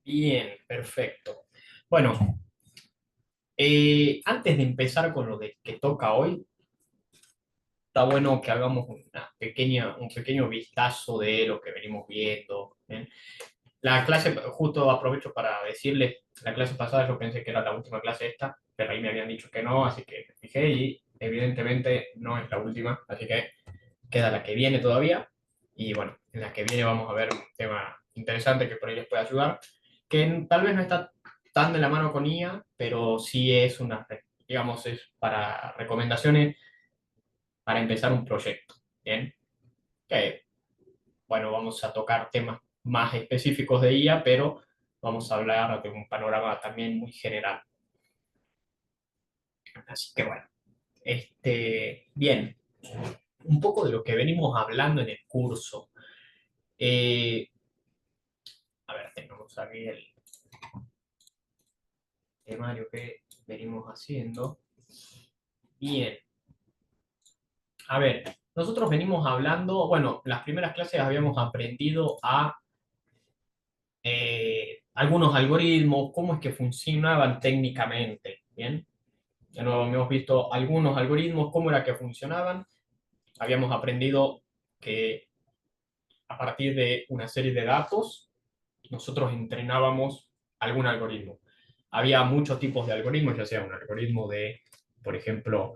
Bien, perfecto. Bueno, antes de empezar con lo de que toca hoy, está bueno que hagamos un pequeño vistazo de lo que venimos viendo. ¿Bien? La clase, justo aprovecho para decirles, la clase pasada yo pensé que era la última clase esta, pero ahí me habían dicho que no, así que me fijé y evidentemente no es la última, así que queda la que viene todavía. Y bueno, en la que viene vamos a ver un tema interesante que por ahí les puede ayudar, que tal vez no está tan de la mano con IA, pero sí es digamos, es para recomendaciones para empezar un proyecto. Bien, que bueno, vamos a tocar temas más específicos de IA, pero vamos a hablar de un panorama también muy general. Así que bueno, bien, un poco de lo que venimos hablando en el curso. Eh, a ver, tenemos aquí el temario que venimos haciendo. Bien, a ver, nosotros venimos hablando, bueno, las primeras clases habíamos aprendido a algunos algoritmos, cómo es que funcionaban técnicamente, ¿bien? Ya no hemos visto algunos algoritmos, cómo era que funcionaban. Habíamos aprendido que a partir de una serie de datos, nosotros entrenábamos algún algoritmo. Había muchos tipos de algoritmos, ya sea un algoritmo de, por ejemplo,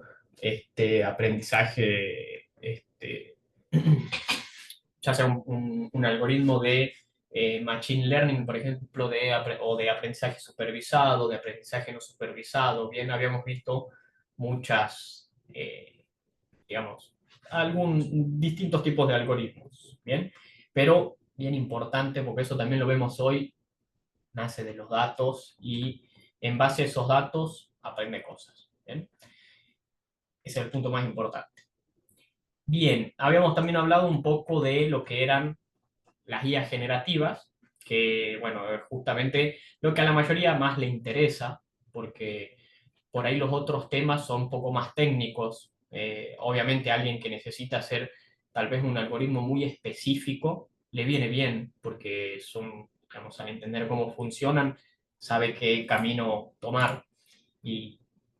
aprendizaje, ya sea un algoritmo de machine learning, por ejemplo, o de aprendizaje supervisado, de aprendizaje no supervisado. Bien, habíamos visto muchas, digamos, distintos tipos de algoritmos. Bien, pero bien importante, porque eso también lo vemos hoy, nace de los datos y en base a esos datos aprende cosas. ¿Bien? Ese es el punto más importante. Bien, habíamos también hablado un poco de lo que eran las guías generativas, que bueno, es justamente lo que a la mayoría más le interesa, porque por ahí los otros temas son un poco más técnicos. Obviamente alguien que necesita hacer tal vez un algoritmo muy específico, le viene bien, porque son, digamos, al entender cómo funcionan, sabe qué camino tomar y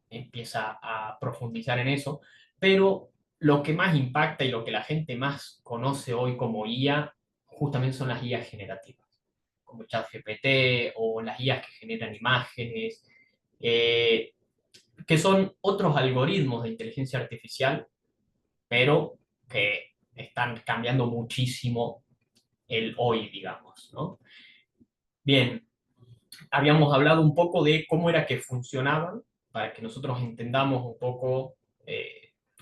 empieza a profundizar en eso. Pero lo que más impacta y lo que la gente más conoce hoy como IA, justamente son las IAs generativas, como ChatGPT o las IAs que generan imágenes, eh, que son otros algoritmos de inteligencia artificial, pero que están cambiando muchísimo el hoy, digamos, ¿no? Bien, habíamos hablado un poco de cómo era que funcionaban, para que nosotros entendamos un poco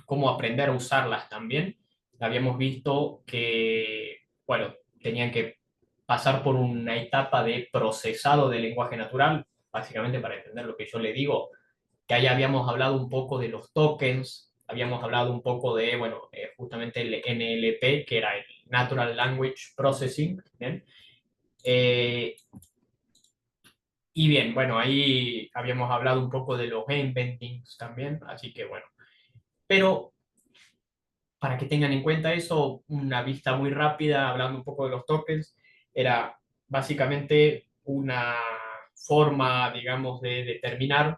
cómo aprender a usarlas también. Habíamos visto que, bueno, tenían que pasar por una etapa de procesado del lenguaje natural, básicamente para entender lo que yo le digo, que ahí habíamos hablado un poco de los tokens, habíamos hablado un poco de, bueno, justamente el NLP, que era el Natural Language Processing, ¿bien? Eh, y bien, bueno, ahí habíamos hablado un poco de los embeddings también, así que bueno. Pero para que tengan en cuenta eso, una vista muy rápida, hablando un poco de los tokens, era básicamente una forma, digamos, de determinar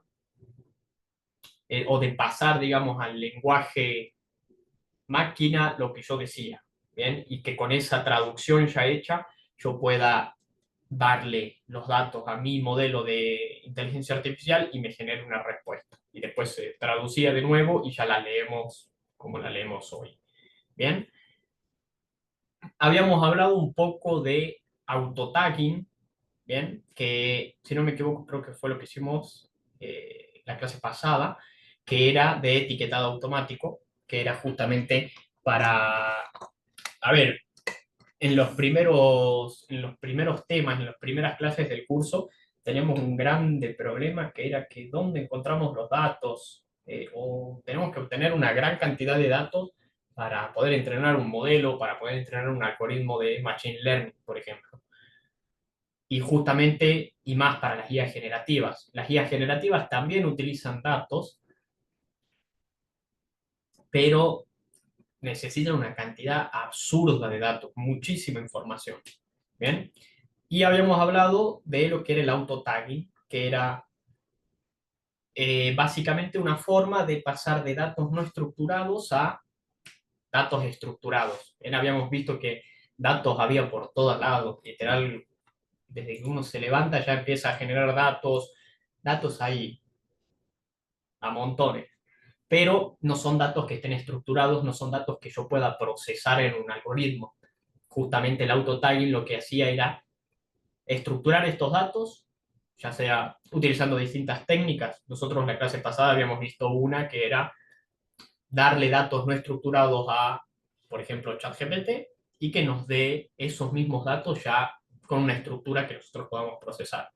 o de pasar, digamos, al lenguaje máquina lo que yo decía, ¿bien? Y que con esa traducción ya hecha yo pueda darle los datos a mi modelo de inteligencia artificial y me genere una respuesta. Y después se traducía de nuevo y ya la leemos como la leemos hoy. Bien, habíamos hablado un poco de autotagging, bien, que si no me equivoco creo que fue lo que hicimos la clase pasada, que era de etiquetado automático, que era justamente para, a ver, en los primeros temas, en las primeras clases del curso, teníamos un grande problema que era que dónde encontramos los datos, o tenemos que obtener una gran cantidad de datos para poder entrenar un modelo, para poder entrenar un algoritmo de machine learning, por ejemplo. Y justamente, y más para las guías generativas. Las guías generativas también utilizan datos, pero necesitan una cantidad absurda de datos, muchísima información. ¿Bien? Y habíamos hablado de lo que era el auto-tagging, que era básicamente una forma de pasar de datos no estructurados a datos estructurados. Bien, habíamos visto que datos había por todos lados, literal, desde que uno se levanta ya empieza a generar datos, datos hay a montones, pero no son datos que estén estructurados, no son datos que yo pueda procesar en un algoritmo. Justamente el auto-tagging lo que hacía era estructurar estos datos, ya sea utilizando distintas técnicas. Nosotros en la clase pasada habíamos visto una que era darle datos no estructurados a, por ejemplo, ChatGPT y que nos dé esos mismos datos ya con una estructura que nosotros podamos procesar.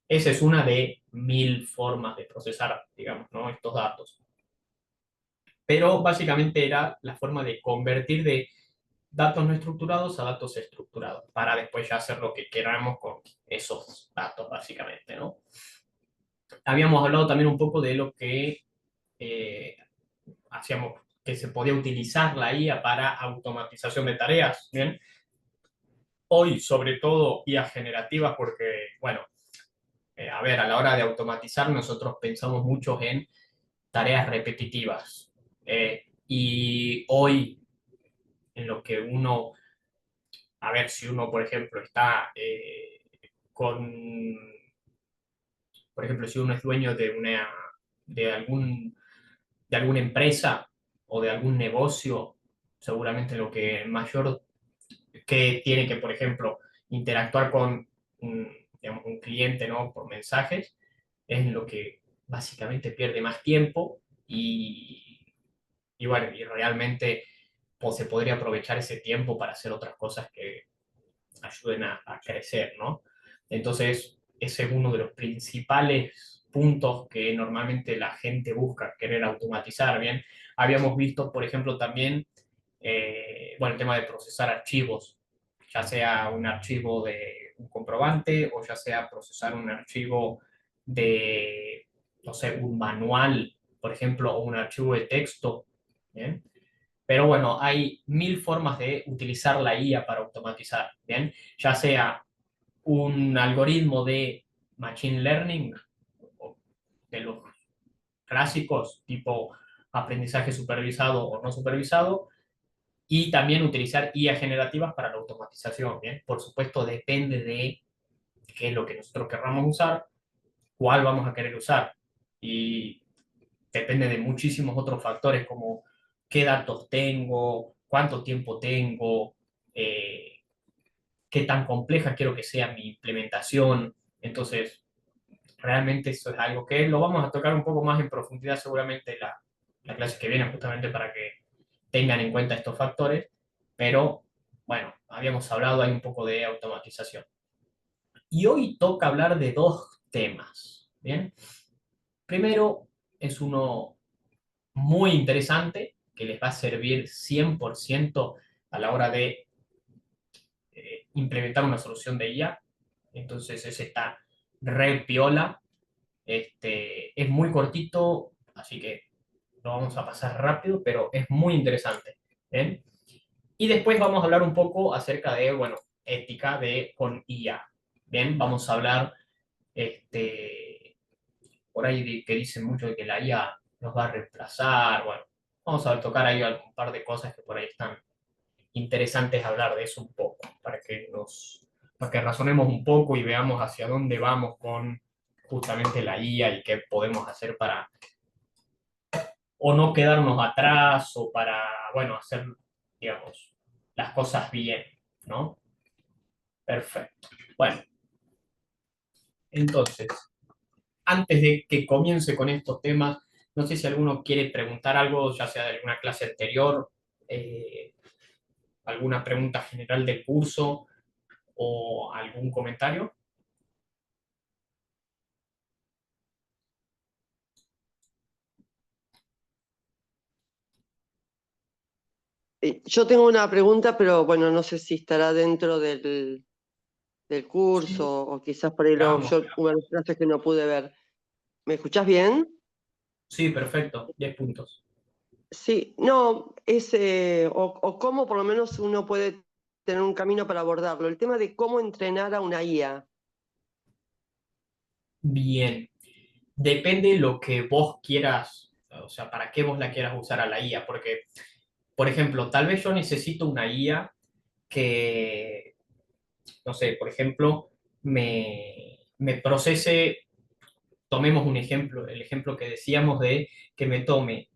Esa es una de 1000 formas de procesar, digamos, ¿no? Estos datos. Pero básicamente era la forma de convertir de datos no estructurados a datos estructurados, para después ya hacer lo que queramos con esos datos, básicamente, ¿no? Habíamos hablado también un poco de lo que eh, hacíamos, que se podía utilizar la IA para automatización de tareas, ¿bien? Hoy, sobre todo, IA generativas, porque, bueno, a ver, a la hora de automatizar, nosotros pensamos mucho en tareas repetitivas. Y hoy, en lo que uno, a ver, si uno, por ejemplo, está con, por ejemplo, si uno es dueño de una, de algún, de alguna empresa o de algún negocio, seguramente lo que mayor que tiene que, por ejemplo, interactuar con un, digamos, un cliente, ¿no? Por mensajes, es lo que básicamente pierde más tiempo y bueno, y realmente pues, se podría aprovechar ese tiempo para hacer otras cosas que ayuden a crecer, ¿no? Entonces, ese es uno de los principales puntos que normalmente la gente busca, querer automatizar, ¿bien? Habíamos visto, por ejemplo, también, bueno, el tema de procesar archivos, ya sea un archivo de un comprobante o ya sea procesar un archivo de, no sé, un manual, por ejemplo, o un archivo de texto, ¿bien? Pero bueno, hay 1000 formas de utilizar la IA para automatizar, ¿bien? Ya sea un algoritmo de machine learning, de los clásicos, tipo aprendizaje supervisado o no supervisado, y también utilizar IA generativas para la automatización, ¿bien? Por supuesto, depende de qué es lo que nosotros querramos usar, cuál vamos a querer usar, y depende de muchísimos otros factores como qué datos tengo, cuánto tiempo tengo, eh, qué tan compleja quiero que sea mi implementación. Entonces, realmente eso es algo que lo vamos a tocar un poco más en profundidad seguramente la clase que viene, justamente para que tengan en cuenta estos factores. Pero, bueno, habíamos hablado ahí un poco de automatización. Y hoy toca hablar de dos temas, ¿bien? Primero es uno muy interesante que les va a servir 100% a la hora de implementar una solución de IA. Entonces ese está re piola. Es muy cortito, así que lo vamos a pasar rápido, pero es muy interesante. ¿Bien? Y después vamos a hablar un poco acerca de, bueno, ética de con IA. Bien, vamos a hablar por ahí que dicen mucho de que la IA nos va a reemplazar. Bueno, vamos a tocar ahí un par de cosas que por ahí están interesantes hablar de eso un poco, para que razonemos un poco y veamos hacia dónde vamos con justamente la IA y qué podemos hacer para o no quedarnos atrás o para, bueno, hacer, digamos, las cosas bien, ¿no? Perfecto. Bueno, entonces, antes de que comience con estos temas, no sé si alguno quiere preguntar algo, ya sea de alguna clase anterior, eh, alguna pregunta general del curso o algún comentario. Yo tengo una pregunta, pero bueno, no sé si estará dentro del Sí, curso o quizás por ahí veamos. yo hubo clases que no pude ver. ¿Me escuchás bien? Sí, perfecto, 10 puntos. Sí, no, o cómo por lo menos uno puede tener un camino para abordarlo. El tema de cómo entrenar a una IA. Bien, depende lo que vos quieras, o sea, para qué vos la quieras usar a la IA, porque, por ejemplo, tal vez yo necesito una IA que, no sé, por ejemplo, me procese, tomemos un ejemplo, el ejemplo que decíamos de que me tome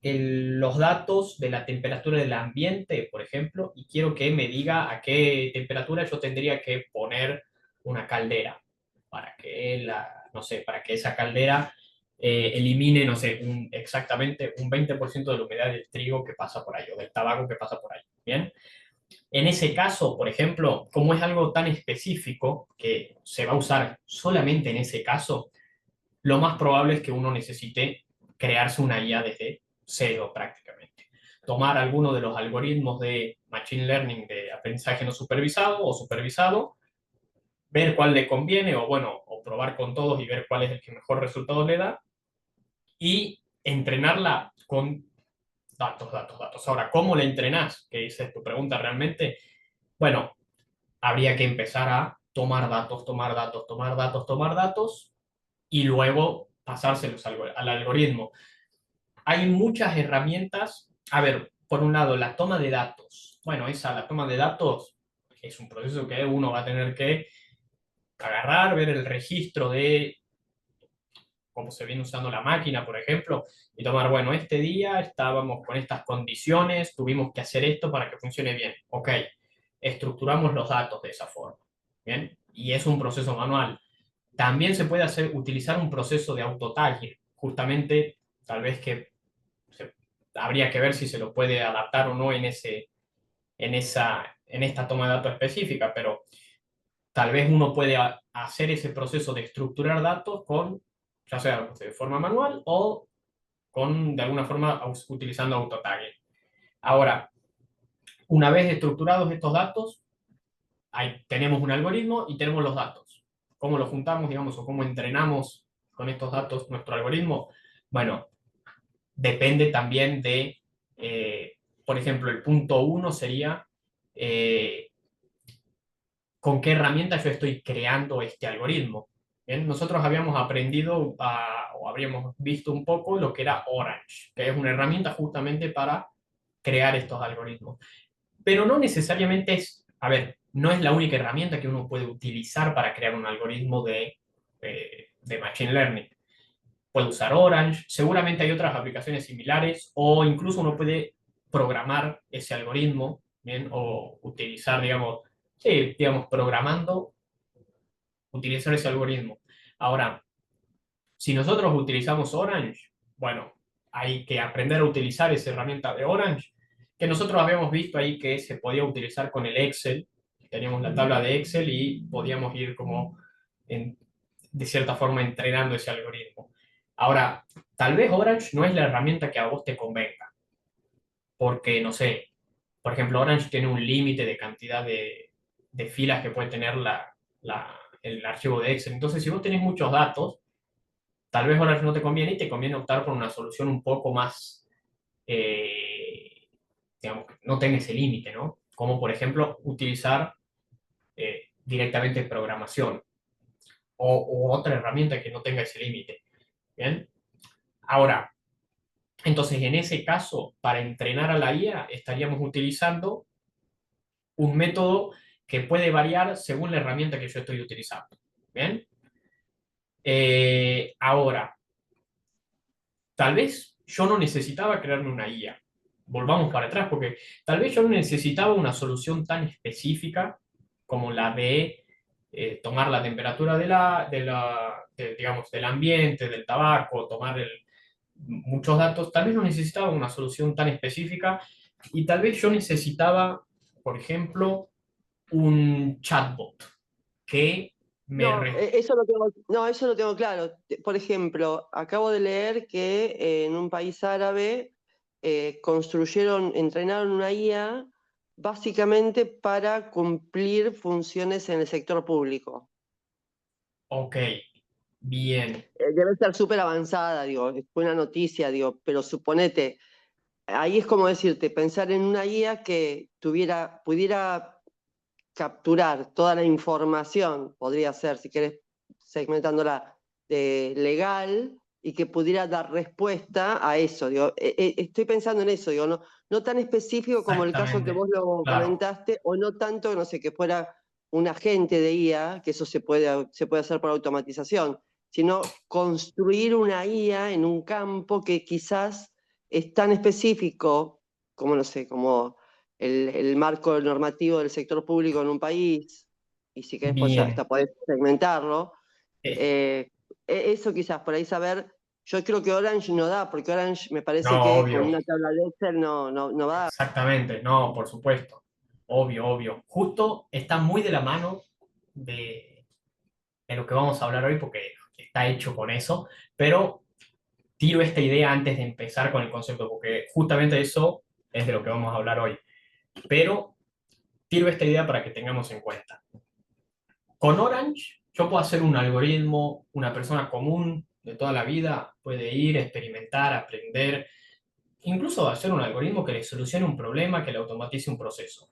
los datos de la temperatura del ambiente, por ejemplo, y quiero que me diga a qué temperatura yo tendría que poner una caldera para que no sé, para que esa caldera elimine, no sé, exactamente un 20% de la humedad del trigo que pasa por ahí o del tabaco que pasa por ahí. Bien. En ese caso, por ejemplo, como es algo tan específico que se va a usar solamente en ese caso, lo más probable es que uno necesite crearse una IA desde cero prácticamente. Tomar alguno de los algoritmos de Machine Learning de aprendizaje no supervisado o supervisado, ver cuál le conviene o bueno, o probar con todos y ver cuál es el que mejor resultado le da y entrenarla con datos, datos, datos. Ahora, ¿cómo la entrenás? Que esa es tu pregunta realmente. Bueno, habría que empezar a tomar datos, tomar datos, tomar datos, tomar datos y luego pasárselos al algoritmo. Hay muchas herramientas. A ver, por un lado, la toma de datos. Bueno, la toma de datos es un proceso que uno va a tener que agarrar, ver el registro de cómo se viene usando la máquina, por ejemplo, y tomar, bueno, este día estábamos con estas condiciones, tuvimos que hacer esto para que funcione bien. Ok, estructuramos los datos de esa forma. Bien, y es un proceso manual. También se puede utilizar un proceso de autotagging, justamente, tal vez que habría que ver si se lo puede adaptar o no en esta toma de datos específica, pero tal vez uno puede hacer ese proceso de estructurar datos ya sea de forma manual o de alguna forma utilizando autotagging. Ahora, una vez estructurados estos datos, tenemos un algoritmo y tenemos los datos. ¿Cómo los juntamos, digamos, o cómo entrenamos con estos datos nuestro algoritmo? Bueno, depende también eh, por ejemplo, el punto uno sería eh, con qué herramienta yo estoy creando este algoritmo. ¿Bien? Nosotros habíamos aprendido o habríamos visto un poco lo que era Orange, que es una herramienta justamente para crear estos algoritmos. Pero no necesariamente a ver, no es la única herramienta que uno puede utilizar para crear un algoritmo de Machine Learning. Puede usar Orange, seguramente hay otras aplicaciones similares o incluso uno puede programar ese algoritmo, ¿bien? O utilizar, digamos, sí, digamos, programando, utilizar ese algoritmo. Ahora, si nosotros utilizamos Orange, bueno, hay que aprender a utilizar esa herramienta de Orange, que nosotros habíamos visto ahí que se podía utilizar con el Excel, teníamos la tabla de Excel y podíamos ir como de cierta forma entrenando ese algoritmo. Ahora, tal vez Orange no es la herramienta que a vos te convenga, porque, no sé, por ejemplo, Orange tiene un límite de cantidad de filas que puede tener el archivo de Excel. Entonces, si vos tenés muchos datos, tal vez Orange no te conviene y te conviene optar por una solución un poco más, digamos, que no tenga ese límite, ¿no? Como, por ejemplo, utilizar directamente programación o otra herramienta que no tenga ese límite. ¿Bien? Ahora, entonces, en ese caso, para entrenar a la IA, estaríamos utilizando un método que puede variar según la herramienta que yo estoy utilizando. ¿Bien? Ahora, tal vez yo no necesitaba crearme una IA. Volvamos para atrás, porque tal vez yo no necesitaba una solución tan específica como la de tomar la temperatura digamos, del ambiente, del tabaco, tomar muchos datos. Tal vez no necesitaba una solución tan específica y tal vez yo necesitaba, por ejemplo, un chatbot que me... No, no, eso lo tengo claro. Por ejemplo, acabo de leer que en un país árabe entrenaron una IA básicamente para cumplir funciones en el sector público. Ok, bien. Debe ser súper avanzada, digo, es buena noticia, digo, pero suponete, ahí es como decirte, pensar en una IA que pudiera capturar toda la información, podría ser, si querés, segmentándola de legal, y que pudiera dar respuesta a eso. Digo, estoy pensando en eso, digo, no, no tan específico como el caso que Exactamente, vos lo claro. comentaste, o no tanto, no sé, que fuera un agente de IA, que eso se puede hacer por automatización, sino construir una IA en un campo que quizás es tan específico como, no sé, como el marco normativo del sector público en un país, y si querés, pues Bien. hasta podés segmentarlo. Eh, eh, Eso quizás, por ahí saber, yo creo que Orange no da, porque Orange me parece no, que con obvio. una tabla de Excel no va a dar. Exactamente, no, por supuesto. Obvio, obvio. Justo está muy de la mano de lo que vamos a hablar hoy porque está hecho con eso, pero tiro esta idea antes de empezar con el concepto, porque justamente eso es de lo que vamos a hablar hoy. Pero tiro esta idea para que tengamos en cuenta. Con Orange, yo puedo hacer un algoritmo, una persona común de toda la vida puede ir, experimentar, aprender, incluso hacer un algoritmo que le solucione un problema, que le automatice un proceso.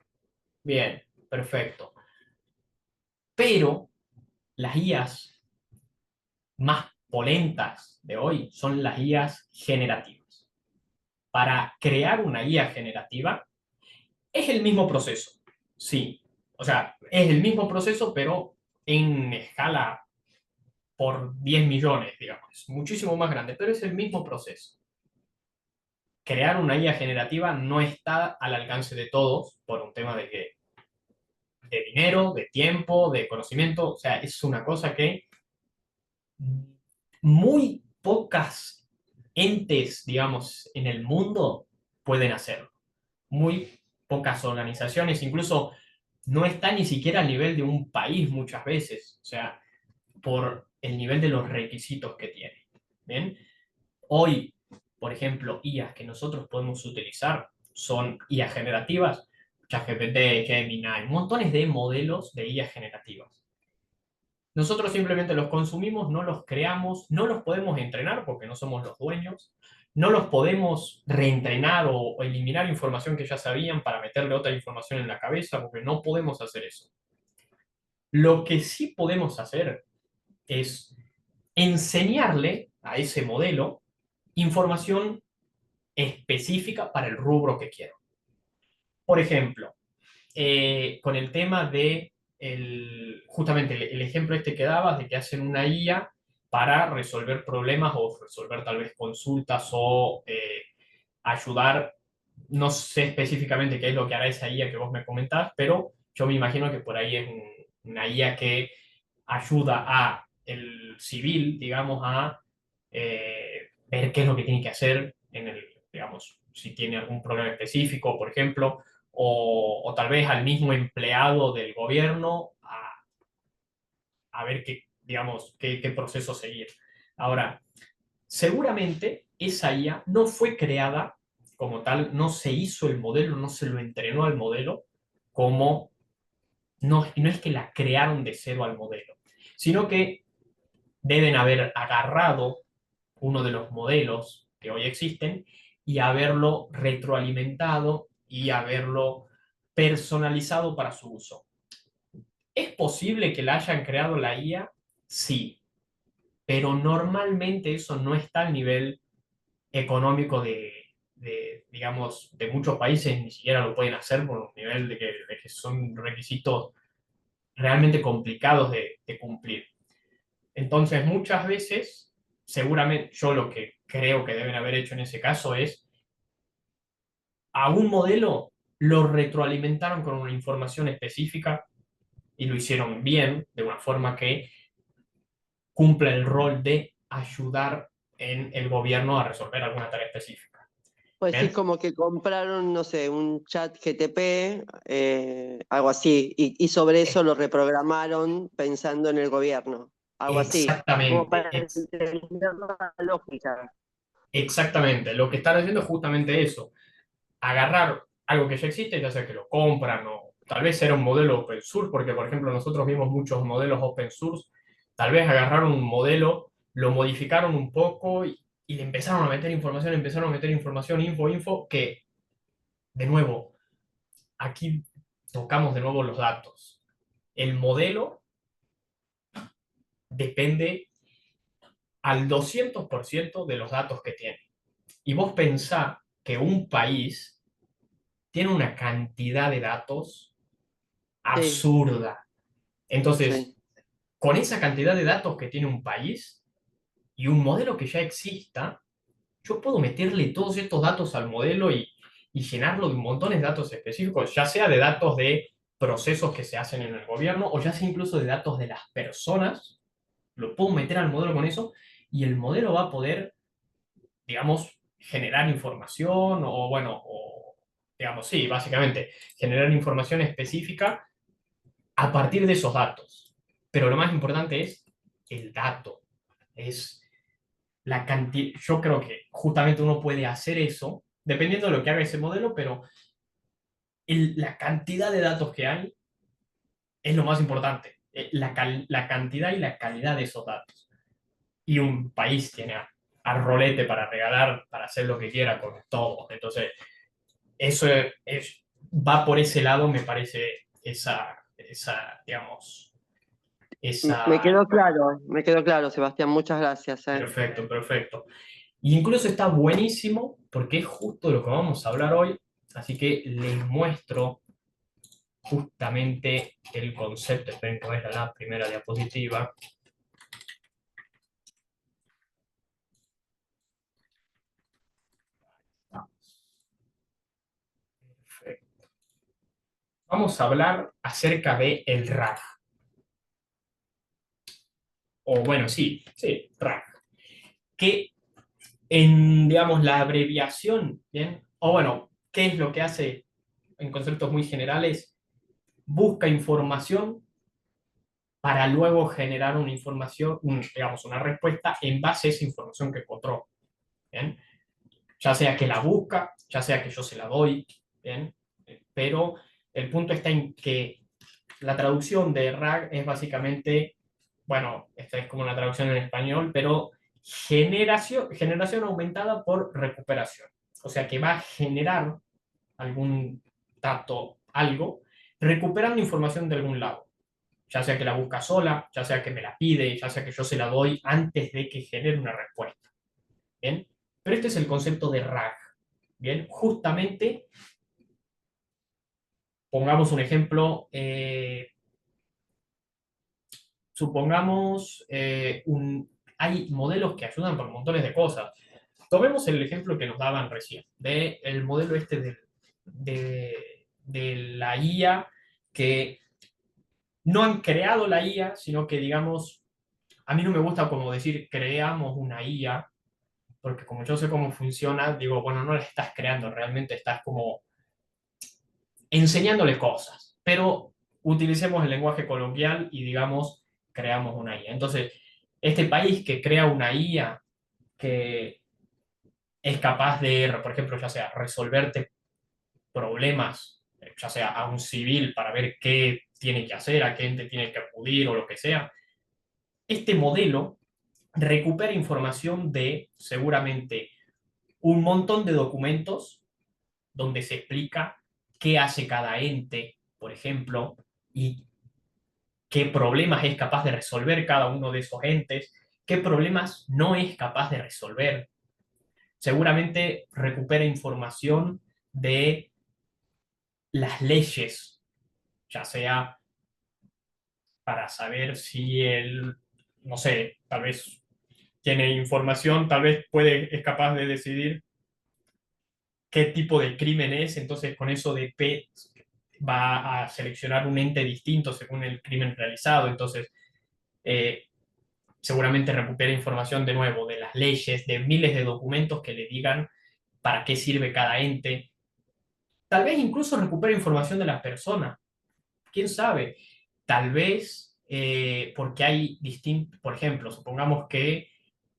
Bien, perfecto. Pero las IAs más polentas de hoy son las IAs generativas. Para crear una IA generativa es el mismo proceso, sí. O sea, es el mismo proceso, pero en escala por 10 millones, digamos. Muchísimo más grande, pero es el mismo proceso. Crear una IA generativa no está al alcance de todos por un tema de dinero, de tiempo, de conocimiento. O sea, es una cosa que muy pocas entes, digamos, en el mundo pueden hacerlo. Muy pocas organizaciones, incluso no está ni siquiera a nivel de un país muchas veces, o sea, por el nivel de los requisitos que tiene. ¿Bien? Hoy, por ejemplo, IAs que nosotros podemos utilizar son IAs generativas, ChatGPT, Gemini, montones de modelos de IAs generativas. Nosotros simplemente los consumimos, no los creamos, no los podemos entrenar porque no somos los dueños, no los podemos reentrenar o eliminar información que ya sabían para meterle otra información en la cabeza porque no podemos hacer eso. Lo que sí podemos hacer es enseñarle a ese modelo información específica para el rubro que quiero. Por ejemplo, con el tema de justamente el ejemplo este que dabas de que hacen una IA para resolver problemas o resolver tal vez consultas o ayudar, no sé específicamente qué es lo que hará esa IA que vos me comentás, pero yo me imagino que por ahí es una IA que ayuda a el civil, digamos, a ver qué es lo que tiene que hacer en el, digamos, si tiene algún problema específico, por ejemplo, o tal vez al mismo empleado del gobierno a ver qué, digamos, qué proceso seguir. Ahora, seguramente esa IA no fue creada como tal, no se hizo el modelo, no se lo entrenó al modelo, como no es que la crearon de cero al modelo, sino que deben haber agarrado uno de los modelos que hoy existen y haberlo retroalimentado y haberlo personalizado para su uso. ¿Es posible que la hayan creado la IA? Sí, pero normalmente eso no está al nivel económico digamos, de muchos países, ni siquiera lo pueden hacer por un nivel de que son requisitos realmente complicados de cumplir. Entonces, muchas veces, seguramente yo lo que creo que deben haber hecho en ese caso es a un modelo lo retroalimentaron con una información específica y lo hicieron bien, de una forma que cumple el rol de ayudar en el gobierno a resolver alguna tarea específica. Pues sí, ¿Bien? como que compraron, no sé, un chat GTP, algo así, y sobre eso lo reprogramaron pensando en el gobierno, algo así, como Exactamente, para entender la lógica. exactamente. Lo que están haciendo es justamente eso, agarrar algo que ya existe, ya sea que lo compran o tal vez era un modelo open source, porque por ejemplo nosotros vimos muchos modelos open source, tal vez agarraron un modelo, lo modificaron un poco y le empezaron a meter información, info, que de nuevo, aquí tocamos de nuevo los datos. El modelo depende al 200% de los datos que tiene. Y vos pensá que un país tiene una cantidad de datos Sí, absurda. Entonces, sí. con esa cantidad de datos que tiene un país y un modelo que ya exista, yo puedo meterle todos estos datos al modelo y llenarlo de montones de datos específicos, ya sea de datos de procesos que se hacen en el gobierno o ya sea incluso de datos de las personas. Lo puedo meter al modelo con eso y el modelo va a poder, digamos, generar información o, bueno, o, digamos, sí, básicamente, generar información específica a partir de esos datos. Pero lo más importante es el dato, es la cantidad. Yo creo que justamente uno puede hacer eso, dependiendo de lo que haga ese modelo, pero la cantidad de datos que hay es lo más importante, la cantidad y la calidad de esos datos. Y un país tiene al rolete para regalar, para hacer lo que quiera con todo. Entonces, eso va por ese lado, me parece, digamos, esa. Me quedó claro, Sebastián, muchas gracias, ¿eh? Perfecto, perfecto. Y incluso está buenísimo porque es justo lo que vamos a hablar hoy, así que les muestro justamente el concepto. Esperen que vaya la primera diapositiva. Perfecto. Vamos a hablar acerca de el RAG, o bueno, sí, sí, RAG, que en, digamos, la abreviación, ¿bien? O bueno, ¿qué es lo que hace en conceptos muy generales? Busca información para luego generar una información, digamos, una respuesta en base a esa información que encontró, ¿bien? Ya sea que la busca, ya sea que yo se la doy, ¿bien? Pero el punto está en que la traducción de RAG es básicamente, bueno, esta es como una traducción en español, pero generación aumentada por recuperación. O sea que va a generar algún dato, algo, recuperando información de algún lado. Ya sea que la busca sola, ya sea que me la pide, ya sea que yo se la doy antes de que genere una respuesta. ¿Bien? Pero este es el concepto de RAG. Bien, justamente, pongamos un ejemplo, supongamos, hay modelos que ayudan por montones de cosas. Tomemos el ejemplo que nos daban recién, del modelo este de la IA, que no han creado la IA, sino que, digamos, a mí no me gusta como decir creamos una IA, porque como yo sé cómo funciona, digo, bueno, no la estás creando, realmente estás como enseñándole cosas, pero utilicemos el lenguaje coloquial y digamos, creamos una IA. Entonces, este país que crea una IA que es capaz de, por ejemplo, ya sea resolverte problemas, ya sea a un civil para ver qué tiene que hacer, a qué ente tiene que acudir o lo que sea, este modelo recupera información de seguramente un montón de documentos donde se explica qué hace cada ente, por ejemplo, y qué problemas es capaz de resolver cada uno de esos entes, qué problemas no es capaz de resolver. Seguramente recupera información de las leyes, ya sea para saber si él, no sé, tal vez tiene información, tal vez es capaz de decidir qué tipo de crimen es, entonces con eso de P va a seleccionar un ente distinto según el crimen realizado, entonces eh, seguramente recupera información de nuevo de las leyes, de miles de documentos que le digan para qué sirve cada ente, tal vez incluso recupera información de las personas, quién sabe, tal vez porque hay distintos, por ejemplo, supongamos que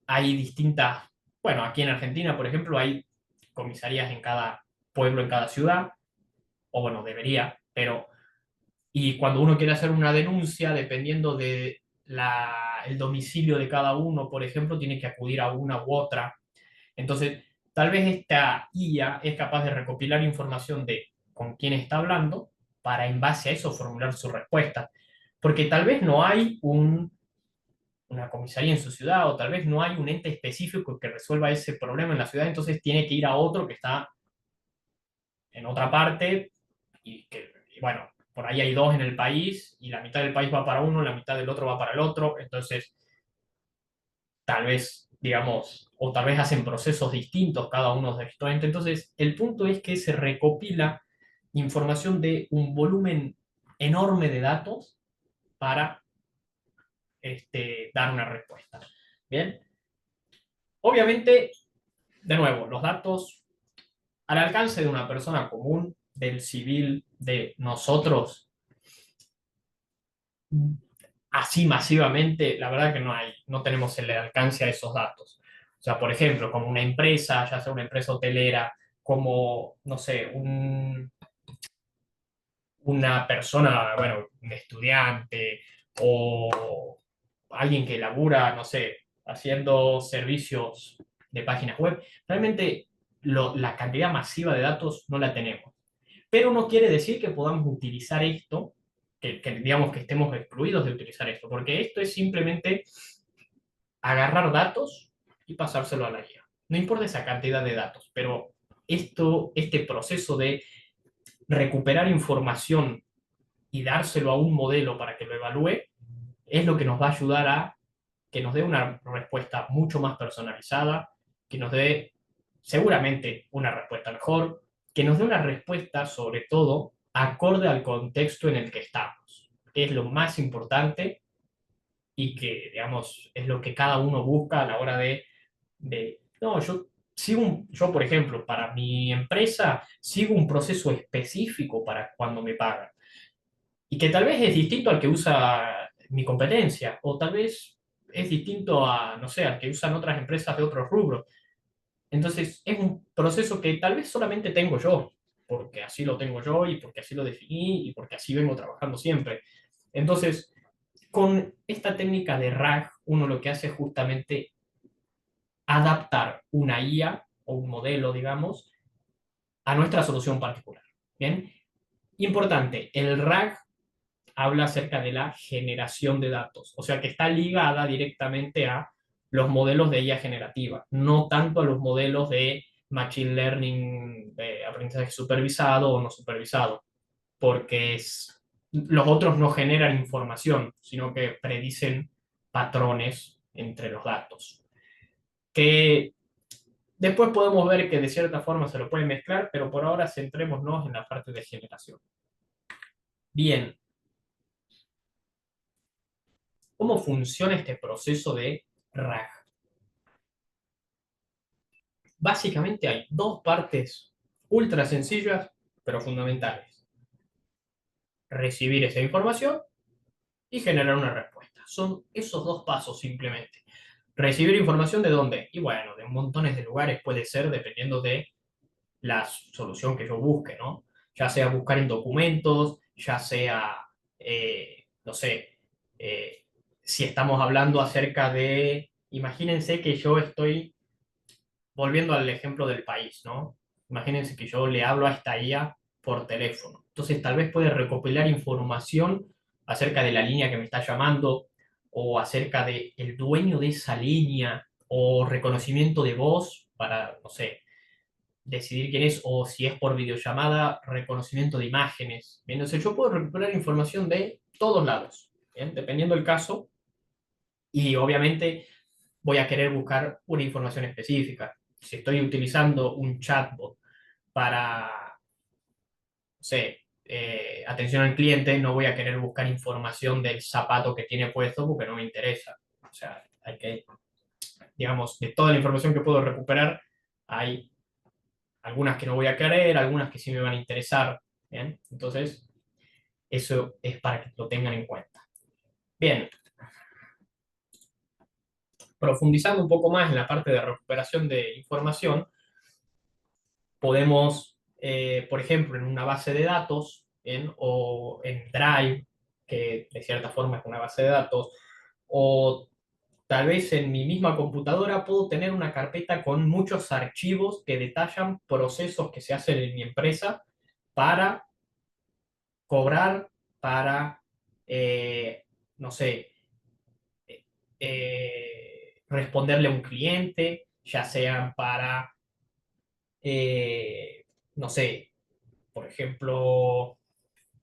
hay distintas, bueno, aquí en Argentina, por ejemplo, hay comisarías en cada pueblo, en cada ciudad, o bueno, debería, pero, y cuando uno quiere hacer una denuncia, dependiendo de el domicilio de cada uno, por ejemplo, tiene que acudir a una u otra. Entonces, tal vez esta IA es capaz de recopilar información de con quién está hablando, para en base a eso formular su respuesta. Porque tal vez no hay una comisaría en su ciudad o tal vez no hay un ente específico que resuelva ese problema en la ciudad, entonces tiene que ir a otro que está en otra parte y bueno, por ahí hay dos en el país y la mitad del país va para uno, la mitad del otro va para el otro, entonces tal vez, digamos, o tal vez hacen procesos distintos cada uno de estos entes. Entonces, el punto es que se recopila información de un volumen enorme de datos para dar una respuesta. Bien, obviamente, de nuevo, los datos al alcance de una persona común, del civil, de nosotros, así masivamente, la verdad que no tenemos el alcance a esos datos. O sea, por ejemplo, como una empresa, ya sea una empresa hotelera, como, no sé, una persona, bueno, un estudiante o alguien que labura, no sé, haciendo servicios de páginas web, realmente la cantidad masiva de datos no la tenemos. Pero no quiere decir que podamos utilizar esto, que digamos que estemos excluidos de utilizar esto, porque esto es simplemente agarrar datos y pasárselo a la guía. No importa esa cantidad de datos, pero este proceso de recuperar información y dárselo a un modelo para que lo evalúe, es lo que nos va a ayudar a que nos dé una respuesta mucho más personalizada, que nos dé seguramente una respuesta mejor, que nos dé una respuesta sobre todo acorde al contexto en el que estamos, que es lo más importante y que, digamos, es lo que cada uno busca a la hora no, yo, por ejemplo, para mi empresa, sigo un proceso específico para cuando me pagan y que tal vez es distinto al que usa mi competencia, o tal vez es distinto a, no sé, al que usan otras empresas de otros rubros. Entonces, es un proceso que tal vez solamente tengo yo, porque así lo tengo yo y porque así lo definí y porque así vengo trabajando siempre. Entonces, con esta técnica de RAG, uno lo que hace es justamente adaptar una IA o un modelo, digamos, a nuestra solución particular. Bien, importante, el RAG habla acerca de la generación de datos, o sea que está ligada directamente a los modelos de IA generativa, no tanto a los modelos de Machine Learning, de aprendizaje supervisado o no supervisado, porque los otros no generan información, sino que predicen patrones entre los datos, que después podemos ver que de cierta forma se lo pueden mezclar, pero por ahora centrémonos en la parte de generación. Bien, ¿cómo funciona este proceso de RAG? Básicamente hay dos partes ultra sencillas, pero fundamentales. Recibir esa información y generar una respuesta. Son esos dos pasos simplemente. Recibir información de dónde? Y bueno, de montones de lugares puede ser dependiendo de la solución que yo busque, ¿no? Ya sea buscar en documentos, ya sea, no sé, si estamos hablando acerca de, imagínense que yo estoy volviendo al ejemplo del país, ¿no? Imagínense que yo le hablo a esta IA por teléfono. Entonces, tal vez puede recopilar información acerca de la línea que me está llamando o acerca del dueño de esa línea o reconocimiento de voz para, no sé, decidir quién es o si es por videollamada, reconocimiento de imágenes. Bien, entonces yo puedo recuperar información de todos lados, ¿bien? Dependiendo del caso y obviamente voy a querer buscar una información específica. Si estoy utilizando un chatbot para, no sé, atención al cliente, no voy a querer buscar información del zapato que tiene puesto porque no me interesa. O sea, hay que, digamos, de toda la información que puedo recuperar, hay algunas que no voy a querer, algunas que sí me van a interesar. ¿Bien? Entonces, eso es para que lo tengan en cuenta. Bien, profundizando un poco más en la parte de recuperación de información, podemos, por ejemplo, en una base de datos o en Drive, que de cierta forma es una base de datos, o tal vez en mi misma computadora puedo tener una carpeta con muchos archivos que detallan procesos que se hacen en mi empresa para cobrar para, no sé, responderle a un cliente, ya sean para, no sé, por ejemplo,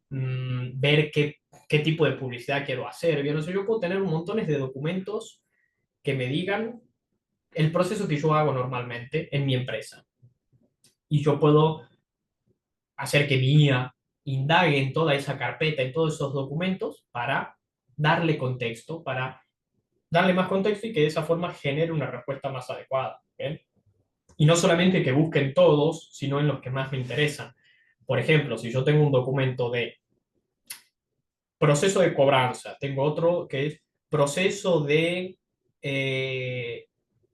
ver qué tipo de publicidad quiero hacer. Yo no sé, yo puedo tener un montones de documentos que me digan el proceso que yo hago normalmente en mi empresa. Y yo puedo hacer que mi IA indague en toda esa carpeta, en todos esos documentos, para darle contexto, para darle más contexto y que de esa forma genere una respuesta más adecuada. ¿Bien? Y no solamente que busquen todos, sino en los que más me interesan. Por ejemplo, si yo tengo un documento de proceso de cobranza, tengo otro que es proceso de,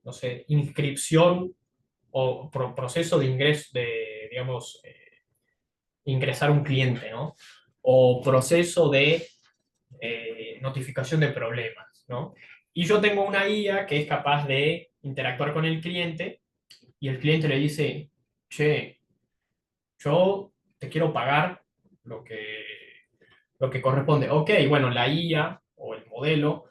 no sé, inscripción o proceso de ingreso, de, digamos, ingresar un cliente, ¿no? O proceso de notificación de problemas, ¿no? Y yo tengo una IA que es capaz de interactuar con el cliente y el cliente le dice, che, yo te quiero pagar lo que, lo que corresponde. Ok, bueno, la IA o el modelo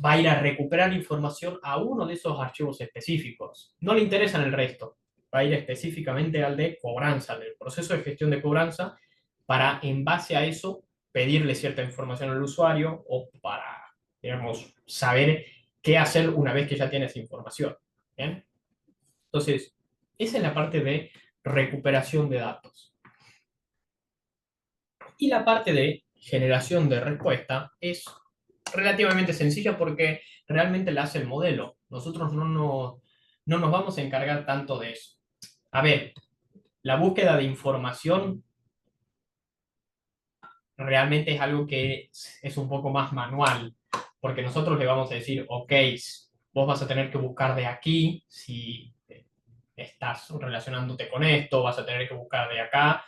va a ir a recuperar información a uno de esos archivos específicos. No le interesan el resto. Va a ir específicamente al de cobranza, al del proceso de gestión de cobranza, para en base a eso pedirle cierta información al usuario o para, digamos, saber qué hacer una vez que ya tiene esa información. ¿Bien? Entonces, esa es la parte de recuperación de datos. Y la parte de generación de respuesta es relativamente sencilla porque realmente la hace el modelo. Nosotros no nos vamos a encargar tanto de eso. A ver, la búsqueda de información realmente es algo que es un poco más manual, porque nosotros le vamos a decir, ok, vos vas a tener que buscar de aquí, si estás relacionándote con esto, vas a tener que buscar de acá,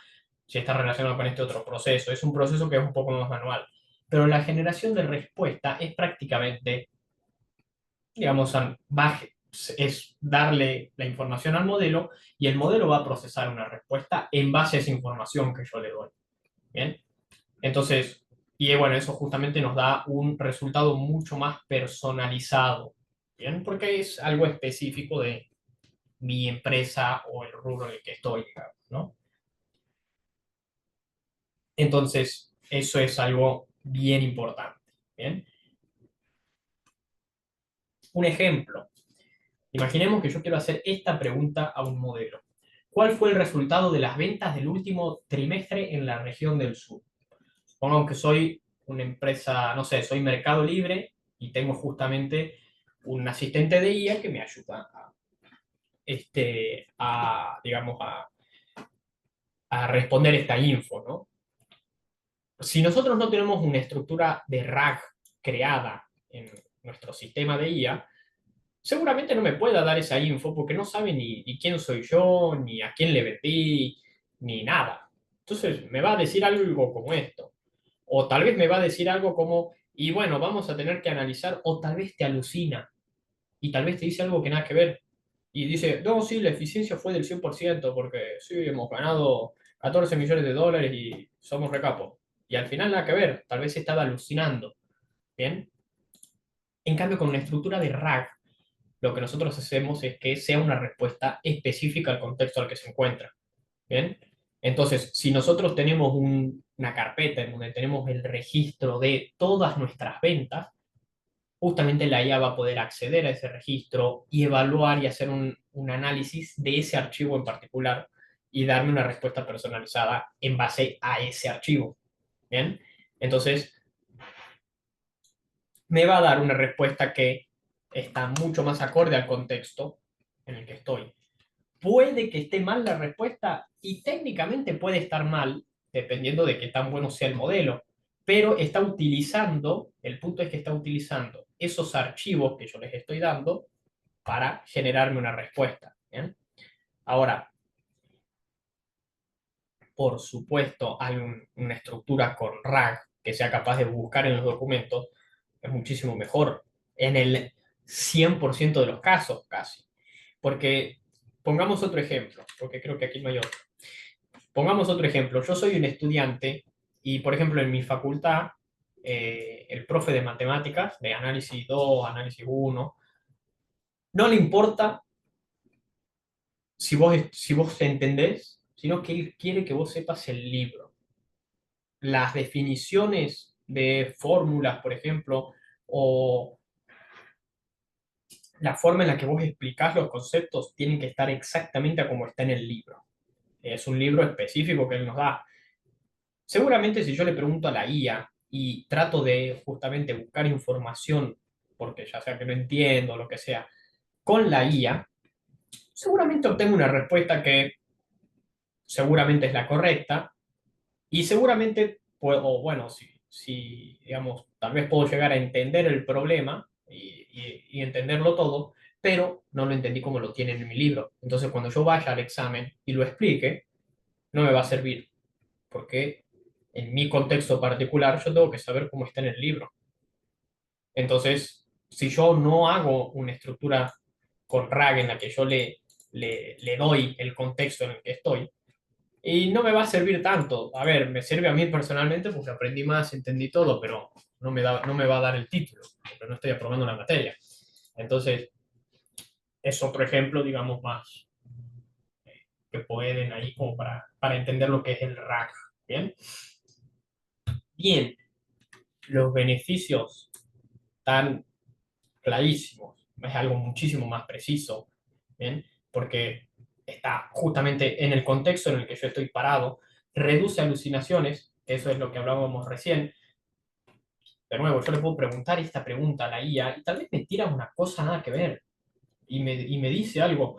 si estás relacionado con este otro proceso. Es un proceso que es un poco más manual. Pero la generación de respuesta es prácticamente, digamos, es darle la información al modelo y el modelo va a procesar una respuesta en base a esa información que yo le doy. ¿Bien? Entonces, y bueno, eso justamente nos da un resultado mucho más personalizado. ¿Bien? Porque es algo específico de mi empresa o el rubro en el que estoy, digamos, ¿no? Entonces, eso es algo bien importante. ¿Bien? Un ejemplo. Imaginemos que yo quiero hacer esta pregunta a un modelo. ¿Cuál fue el resultado de las ventas del último trimestre en la región del sur? Supongamos que soy una empresa, no sé, soy Mercado Libre y tengo justamente un asistente de IA que me ayuda digamos, a responder esta info, ¿no? Si nosotros no tenemos una estructura de RAG creada en nuestro sistema de IA, seguramente no me pueda dar esa info porque no sabe ni quién soy yo, ni a quién le vendí, ni nada. Entonces me va a decir algo como esto. O tal vez me va a decir algo como, y bueno, vamos a tener que analizar, o tal vez te alucina, y tal vez te dice algo que nada que ver. Y dice, no, sí, la eficiencia fue del 100% porque sí, hemos ganado 14 millones de dólares y somos recapo. Y al final nada que ver, tal vez estaba alucinando. ¿Bien? En cambio, con una estructura de RAG, lo que nosotros hacemos es que sea una respuesta específica al contexto al que se encuentra. ¿Bien? Entonces, si nosotros tenemos una carpeta en donde tenemos el registro de todas nuestras ventas, justamente la IA va a poder acceder a ese registro y evaluar y hacer un análisis de ese archivo en particular y darme una respuesta personalizada en base a ese archivo. ¿Bien? Entonces, me va a dar una respuesta que está mucho más acorde al contexto en el que estoy. Puede que esté mal la respuesta y técnicamente puede estar mal, dependiendo de qué tan bueno sea el modelo, pero está utilizando, el punto es que está utilizando esos archivos que yo les estoy dando para generarme una respuesta. ¿Bien? Ahora, por supuesto, hay una estructura con RAG que sea capaz de buscar en los documentos, es muchísimo mejor en el 100% de los casos casi. Porque pongamos otro ejemplo, porque creo que aquí no hay otro. pongamos otro ejemplo. Yo soy un estudiante y, por ejemplo, en mi facultad, el profe de matemáticas, de análisis 2, análisis uno, no le importa si vos entendés, sino que él quiere que vos sepas el libro. Las definiciones de fórmulas, por ejemplo, o la forma en la que vos explicás los conceptos tienen que estar exactamente a como está en el libro. Es un libro específico que él nos da. Seguramente si yo le pregunto a la IA y trato de justamente buscar información, porque ya sea que no entiendo o lo que sea, con la IA, seguramente obtengo una respuesta que seguramente es la correcta y seguramente, o bueno, si, digamos, tal vez puedo llegar a entender el problema y entenderlo todo, pero no lo entendí como lo tienen en mi libro. Entonces, cuando yo vaya al examen y lo explique, no me va a servir, porque en mi contexto particular yo tengo que saber cómo está en el libro. Entonces, si yo no hago una estructura con RAG en la que yo le doy el contexto en el que estoy, y no me va a servir tanto. A ver, me sirve a mí personalmente porque aprendí más, entendí todo, pero no me va a dar el título, porque no estoy aprobando la materia. Entonces, es otro ejemplo, digamos, más que pueden ahí como para entender lo que es el RAG. ¿Bien? Bien, los beneficios tan clarísimos, es algo muchísimo más preciso, ¿bien? Porque está justamente en el contexto en el que yo estoy parado, reduce alucinaciones, eso es lo que hablábamos recién. De nuevo, yo le puedo preguntar esta pregunta a la IA y tal vez me tira una cosa nada que ver y me dice algo.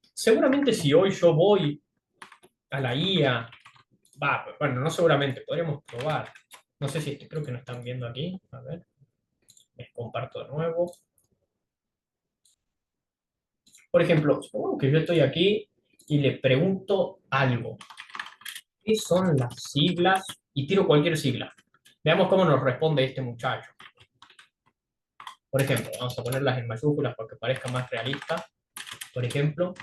Seguramente si hoy yo voy a la IA, bueno, no seguramente, podríamos probar. No sé si creo que no están viendo aquí. A ver, les comparto de nuevo. Por ejemplo, supongo que yo estoy aquí y le pregunto algo. ¿Qué son las siglas? Y tiro cualquier sigla. Veamos cómo nos responde este muchacho. Por ejemplo, vamos a ponerlas en mayúsculas para que parezca más realista. Por ejemplo,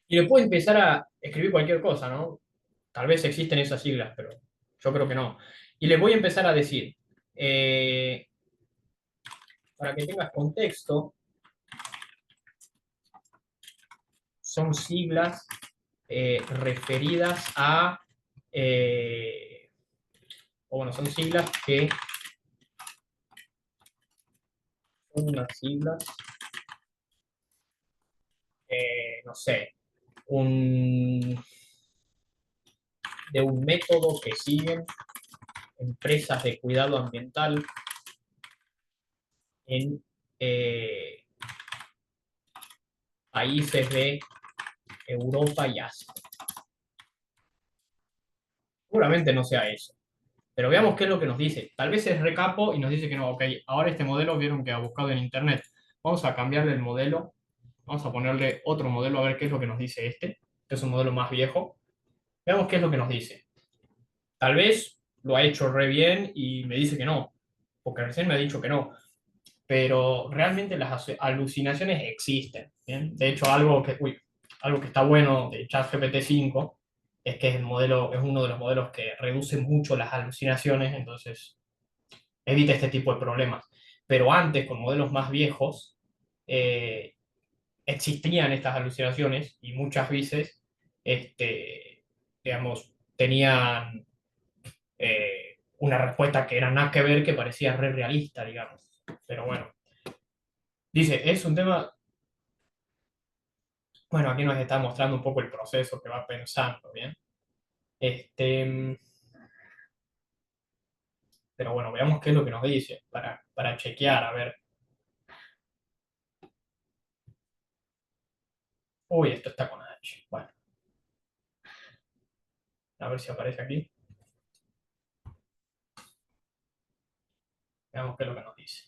y le puedo empezar a escribir cualquier cosa, ¿no? Tal vez existen esas siglas, pero yo creo que no. Y le voy a empezar a decir, eh, para que tengas contexto, son siglas referidas a, eh, o bueno, son siglas que son unas siglas, no sé, un, de un método que siguen empresas de cuidado ambiental en eh, países de Europa y Asia. Seguramente no sea eso. Pero veamos qué es lo que nos dice. Tal vez es recapo y nos dice que no, ok, ahora este modelo vieron que ha buscado en internet. Vamos a cambiarle el modelo. Vamos a ponerle otro modelo a ver qué es lo que nos dice este. Este es un modelo más viejo. Veamos qué es lo que nos dice. Tal vez lo ha hecho re bien y me dice que no, porque recién me ha dicho que no. Pero realmente las alucinaciones existen. ¿Bien? De hecho, algo que está bueno de ChatGPT 5 es que es uno de los modelos que reduce mucho las alucinaciones, entonces evita este tipo de problemas. Pero antes, con modelos más viejos, eh, existían estas alucinaciones y muchas veces, digamos, tenían una respuesta que era nada que ver, que parecía re realista, digamos. Pero bueno, dice, es un tema, bueno, aquí nos está mostrando un poco el proceso que va pensando, ¿bien? Este, pero bueno, veamos qué es lo que nos dice para chequear, a ver. Uy, esto está con H. Bueno, a ver si aparece aquí. Veamos qué es lo que nos dice.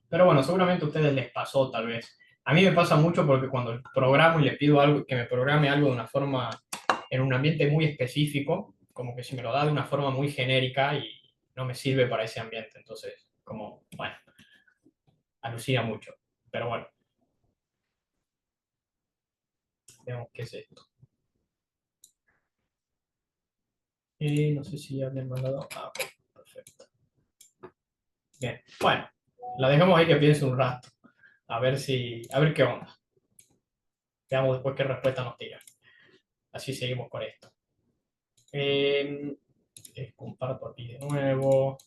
Pero bueno, seguramente a ustedes les pasó tal vez. A mí me pasa mucho porque cuando programo y le pido algo, que me programe algo de una forma, en un ambiente muy específico, como que si me lo da de una forma muy genérica y no me sirve para ese ambiente. Entonces, como, bueno, alucina mucho. Pero bueno, veamos qué es esto. No sé si ya me han mandado. Ah, ok, perfecto. Bien, bueno, la dejamos ahí que piense un rato. A ver qué onda. Veamos después qué respuesta nos tira. Así seguimos con esto. Eh, comparto aquí de nuevo.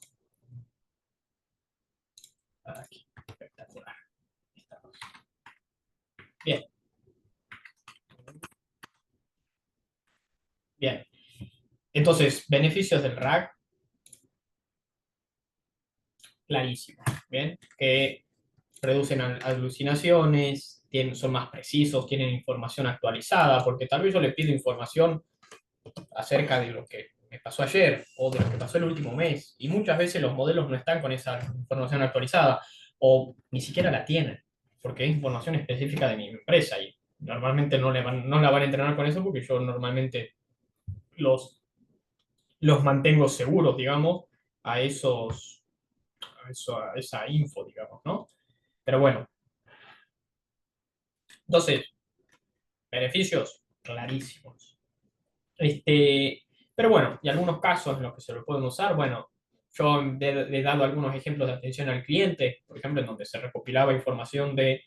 Aquí, espectacular. Bien, bien. Entonces, beneficios del RAG, clarísimo. Bien, que reducen alucinaciones, son más precisos, tienen información actualizada, porque tal vez yo le pido información acerca de lo que me pasó ayer o de lo que pasó el último mes, y muchas veces los modelos no están con esa información actualizada o ni siquiera la tienen, porque es información específica de mi empresa y normalmente no la van a entrenar con eso porque yo normalmente los, los mantengo seguros, digamos, a a esa info, digamos, ¿no? Pero bueno, entonces, beneficios clarísimos. Pero bueno, y algunos casos en los que se lo pueden usar, bueno, yo le he dado algunos ejemplos de atención al cliente, por ejemplo, en donde se recopilaba información de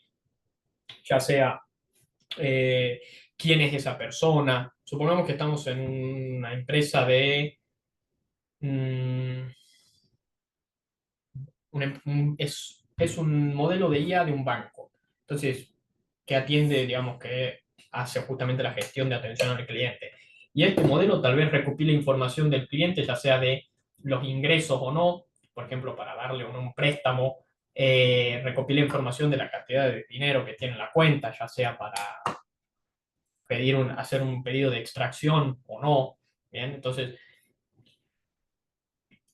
ya sea eh, quién es esa persona. Supongamos que estamos en una empresa de... mm, es un modelo de IA de un banco. Entonces, que atiende, digamos, que hace justamente la gestión de atención al cliente. Y este modelo tal vez recopila información del cliente, ya sea de los ingresos o no, por ejemplo, para darle un préstamo, recopila información de la cantidad de dinero que tiene en la cuenta, ya sea para hacer un pedido de extracción o no. Bien, entonces,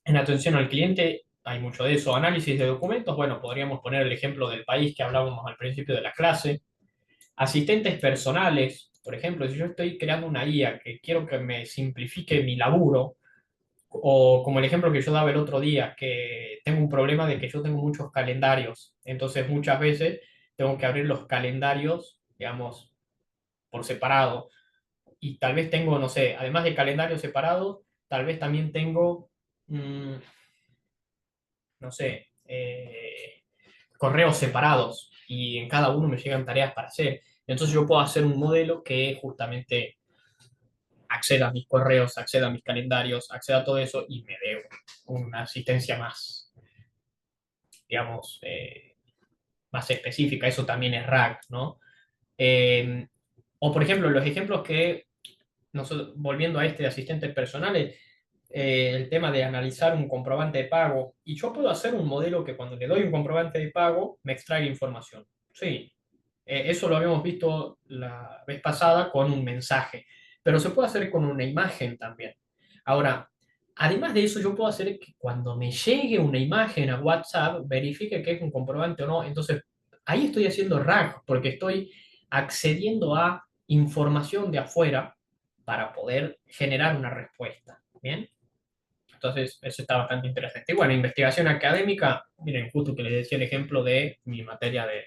en atención al cliente hay mucho de eso. Análisis de documentos, bueno, podríamos poner el ejemplo del país que hablábamos al principio de la clase. Asistentes personales, por ejemplo, si yo estoy creando una IA que quiero que me simplifique mi laburo, o como el ejemplo que yo daba el otro día, que tengo un problema de que yo tengo muchos calendarios, entonces muchas veces tengo que abrir los calendarios, digamos, por separado. Y tal vez tengo, no sé, además de calendarios separados, tal vez también tengo, no sé, correos separados y en cada uno me llegan tareas para hacer. Entonces yo puedo hacer un modelo que justamente acceda a mis correos, acceda a mis calendarios, acceda a todo eso y me dé una asistencia más, digamos, más específica. Eso también es RAG, ¿no? Eh, o por ejemplo, los ejemplos que, volviendo a este de asistentes personales, el tema de analizar un comprobante de pago. Y yo puedo hacer un modelo que cuando le doy un comprobante de pago me extraiga información. Sí, eso lo habíamos visto la vez pasada con un mensaje, pero se puede hacer con una imagen también. Ahora, además de eso, yo puedo hacer que cuando me llegue una imagen a WhatsApp, verifique que es un comprobante o no. Entonces, ahí estoy haciendo RAG, porque estoy accediendo a información de afuera para poder generar una respuesta. ¿Bien? Entonces, eso está bastante interesante. Y bueno, investigación académica, miren, justo que les decía el ejemplo de mi materia de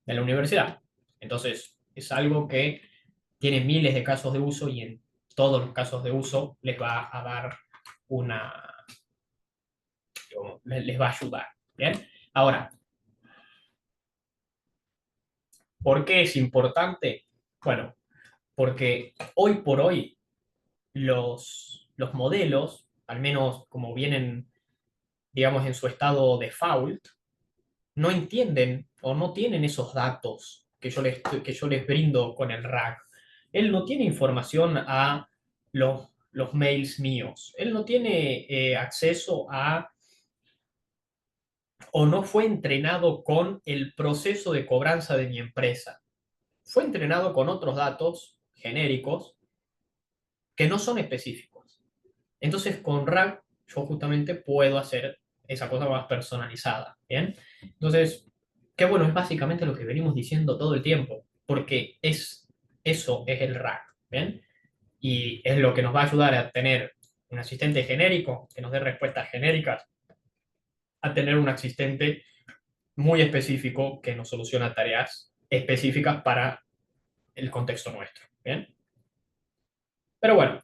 la universidad. Entonces, es algo que tiene miles de casos de uso y en todos los casos de uso les va a dar una, les va a ayudar. ¿Bien? Ahora, ¿por qué es importante? Bueno, porque hoy por hoy los modelos, al menos como vienen, digamos, en su estado default, no entienden o no tienen esos datos que yo les brindo con el RAG. Él no tiene información a los mails míos. Él no tiene acceso a o no fue entrenado con el proceso de cobranza de mi empresa. Fue entrenado con otros datos genéricos que no son específicos. Entonces, con RAG yo justamente puedo hacer esa cosa más personalizada. ¿Bien? Entonces, qué bueno, es básicamente lo que venimos diciendo todo el tiempo, porque eso es el RAG. ¿Bien? Y es lo que nos va a ayudar a tener un asistente genérico que nos dé respuestas genéricas, a tener un asistente muy específico que nos soluciona tareas específicas para el contexto nuestro. ¿Bien? Pero bueno,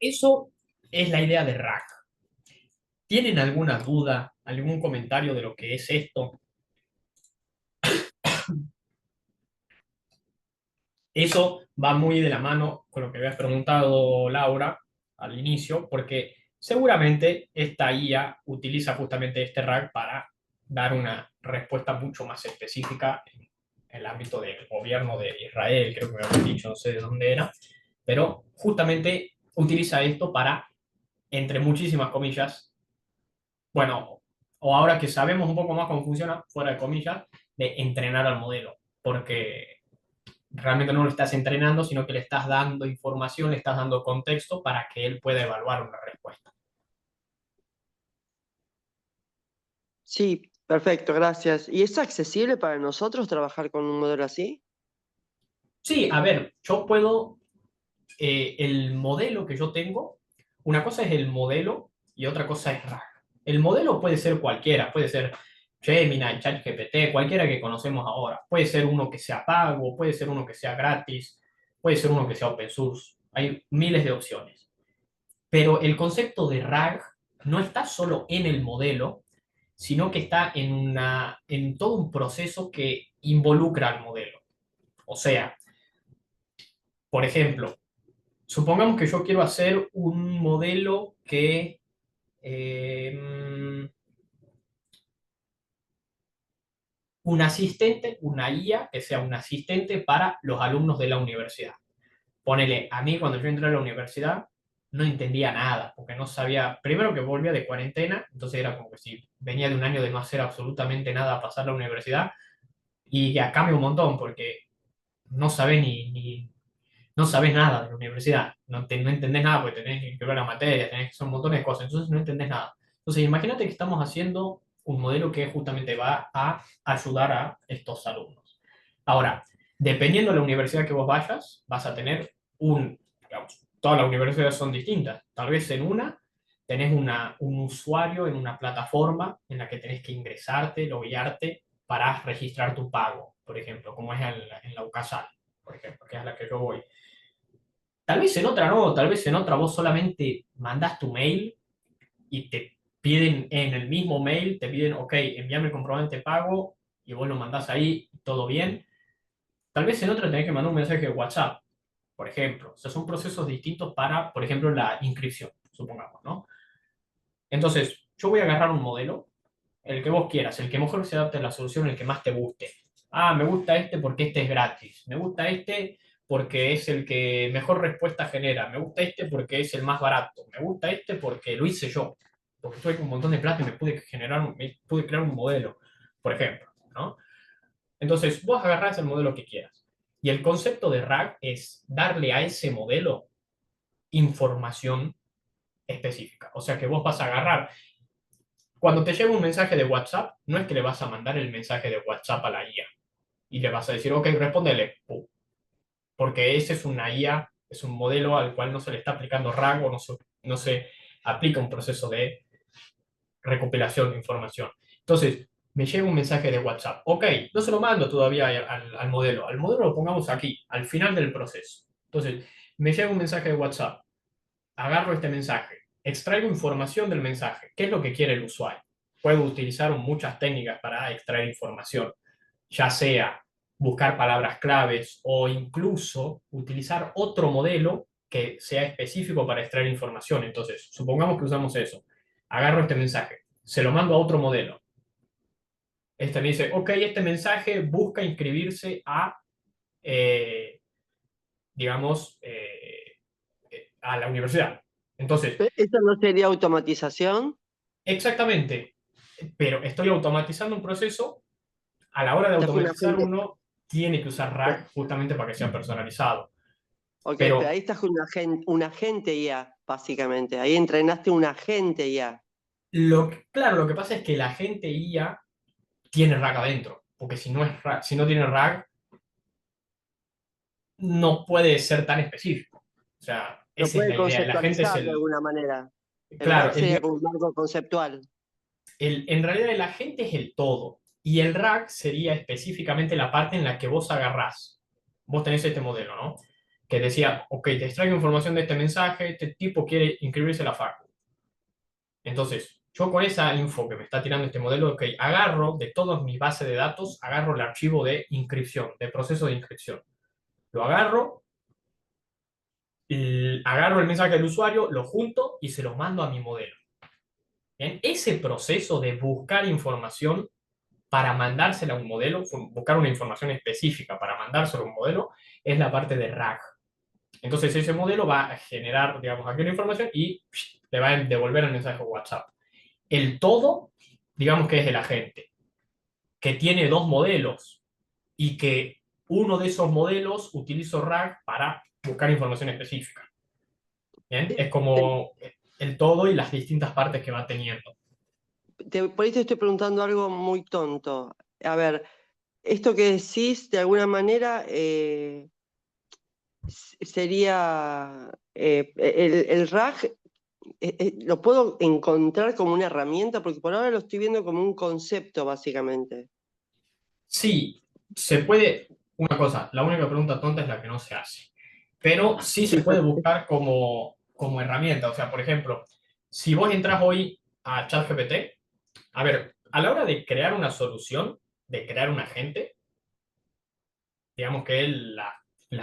Eso es la idea de RAG. ¿Tienen alguna duda, algún comentario de lo que es esto? Eso va muy de la mano con lo que habías preguntado, Laura, al inicio, porque seguramente esta IA utiliza justamente este RAG para dar una respuesta mucho más específica en el ámbito del gobierno de Israel, creo que me habían dicho, no sé de dónde era, pero justamente utiliza esto para, entre muchísimas comillas, bueno, o ahora que sabemos un poco más cómo funciona, fuera de comillas, de entrenar al modelo, porque realmente no lo estás entrenando, sino que le estás dando información, le estás dando contexto para que él pueda evaluar una respuesta. Sí, perfecto, gracias. ¿Y es accesible para nosotros trabajar con un modelo así? Sí, a ver, yo puedo, el modelo que yo tengo, una cosa es el modelo y otra cosa es RAG. El modelo puede ser cualquiera, puede ser Gemini, ChatGPT, cualquiera que conocemos ahora. Puede ser uno que sea pago, puede ser uno que sea gratis, puede ser uno que sea open source. Hay miles de opciones. Pero el concepto de RAG no está solo en el modelo, sino que está en todo un proceso que involucra al modelo. O sea, por ejemplo, supongamos que yo quiero hacer un modelo que eh, un asistente, una IA que sea un asistente para los alumnos de la universidad. Ponele, a mí cuando yo entré a la universidad no entendía nada, porque no sabía, primero que volvía de cuarentena, entonces era como que si venía de un año de no hacer absolutamente nada a pasar la universidad, y ya cambia un montón, porque no sabes no sabes nada de la universidad, no entendés nada porque tenés que ver la materia, tenés que hacer un montón de cosas, entonces no entendés nada. Entonces imagínate que estamos haciendo un modelo que justamente va a ayudar a estos alumnos. Ahora, dependiendo de la universidad que vos vayas, vas a tener digamos, todas las universidades son distintas. Tal vez en una tenés un usuario en una plataforma en la que tenés que ingresarte, loguearte para registrar tu pago, por ejemplo, como es en la UCASAL, por ejemplo, que es a la que yo voy. Tal vez en otra no, tal vez en otra vos solamente mandás tu mail y te piden en el mismo mail, te piden, ok, envíame el comprobante de pago y vos lo mandás ahí, todo bien. Tal vez en otra tenés que mandar un mensaje de WhatsApp, por ejemplo. O sea, son procesos distintos para, por ejemplo, la inscripción, supongamos, ¿no? Entonces, yo voy a agarrar un modelo, el que vos quieras, el que mejor se adapte a la solución, el que más te guste. Ah, me gusta este porque este es gratis. Me gusta este porque es el que mejor respuesta genera. Me gusta este porque es el más barato. Me gusta este porque lo hice yo. Porque tuve un montón de plata y me pude crear un modelo, por ejemplo, ¿no? Entonces, vos agarrás el modelo que quieras. Y el concepto de RAG es darle a ese modelo información específica. O sea que vos vas a agarrar cuando te llega un mensaje de WhatsApp, no es que le vas a mandar el mensaje de WhatsApp a la IA y le vas a decir, ok, respóndele, porque ese es una IA, es un modelo al cual no se le está aplicando rango, no se aplica un proceso de recopilación de información. Entonces, me llega un mensaje de WhatsApp, ok, no se lo mando todavía al modelo, al modelo lo pongamos aquí, al final del proceso. Entonces, me llega un mensaje de WhatsApp, agarro este mensaje, extraigo información del mensaje. ¿Qué es lo que quiere el usuario? Puedo utilizar muchas técnicas para extraer información, ya sea buscar palabras claves o incluso utilizar otro modelo que sea específico para extraer información. Entonces, supongamos que usamos eso. Agarro este mensaje, se lo mando a otro modelo. Este me dice, ok, este mensaje busca inscribirse a, eh, digamos, a la universidad. Entonces, ¿Eso no sería automatización? exactamente, pero estoy automatizando un proceso. A la hora de Estás con una automatizar gente. uno, tiene que usar RAG justamente para que sea personalizado. Ok, pero Pero ahí estás con un agente IA, básicamente. Ahí entrenaste un agente IA. claro, lo que pasa es que la gente IA tiene RAG adentro, porque si no, si no tiene RAG, no puede ser tan específico. O sea, Lo esa es puede la idea. La gente es conceptualizar de alguna manera. El RAG claro, sería como un marco conceptual. en realidad el agente es el todo. Y el RAG sería específicamente la parte en la que vos agarrás. Vos tenés este modelo, ¿no? que decía, ok, te extraigo información de este mensaje, este tipo quiere inscribirse a la facu. Entonces, yo con esa info que me está tirando este modelo, ok, agarro de todas mis bases de datos, agarro el archivo de inscripción, de proceso de inscripción. Lo agarro, y agarro el mensaje del usuario, lo junto y se lo mando a mi modelo. En ese proceso de buscar información para mandársela a un modelo, buscar una información específica para mandársela a un modelo, es la parte de RAG. Entonces ese modelo va a generar, digamos, aquí una información y le va a devolver el mensaje a WhatsApp. El todo, digamos que es el agente, que tiene dos modelos y que uno de esos modelos utiliza RAG para buscar información específica. ¿Bien? Es como el todo y las distintas partes que va teniendo. Por ahí te estoy preguntando algo muy tonto. A ver, esto que decís, de alguna manera, sería el RAG, lo puedo encontrar como una herramienta, porque por ahora lo estoy viendo como un concepto, básicamente. Sí, se puede, una cosa, la única pregunta tonta es la que no se hace, pero sí se puede buscar como herramienta. O sea, por ejemplo, si vos entras hoy a ChatGPT, a ver, a la hora de crear una solución, de crear un agente, digamos que la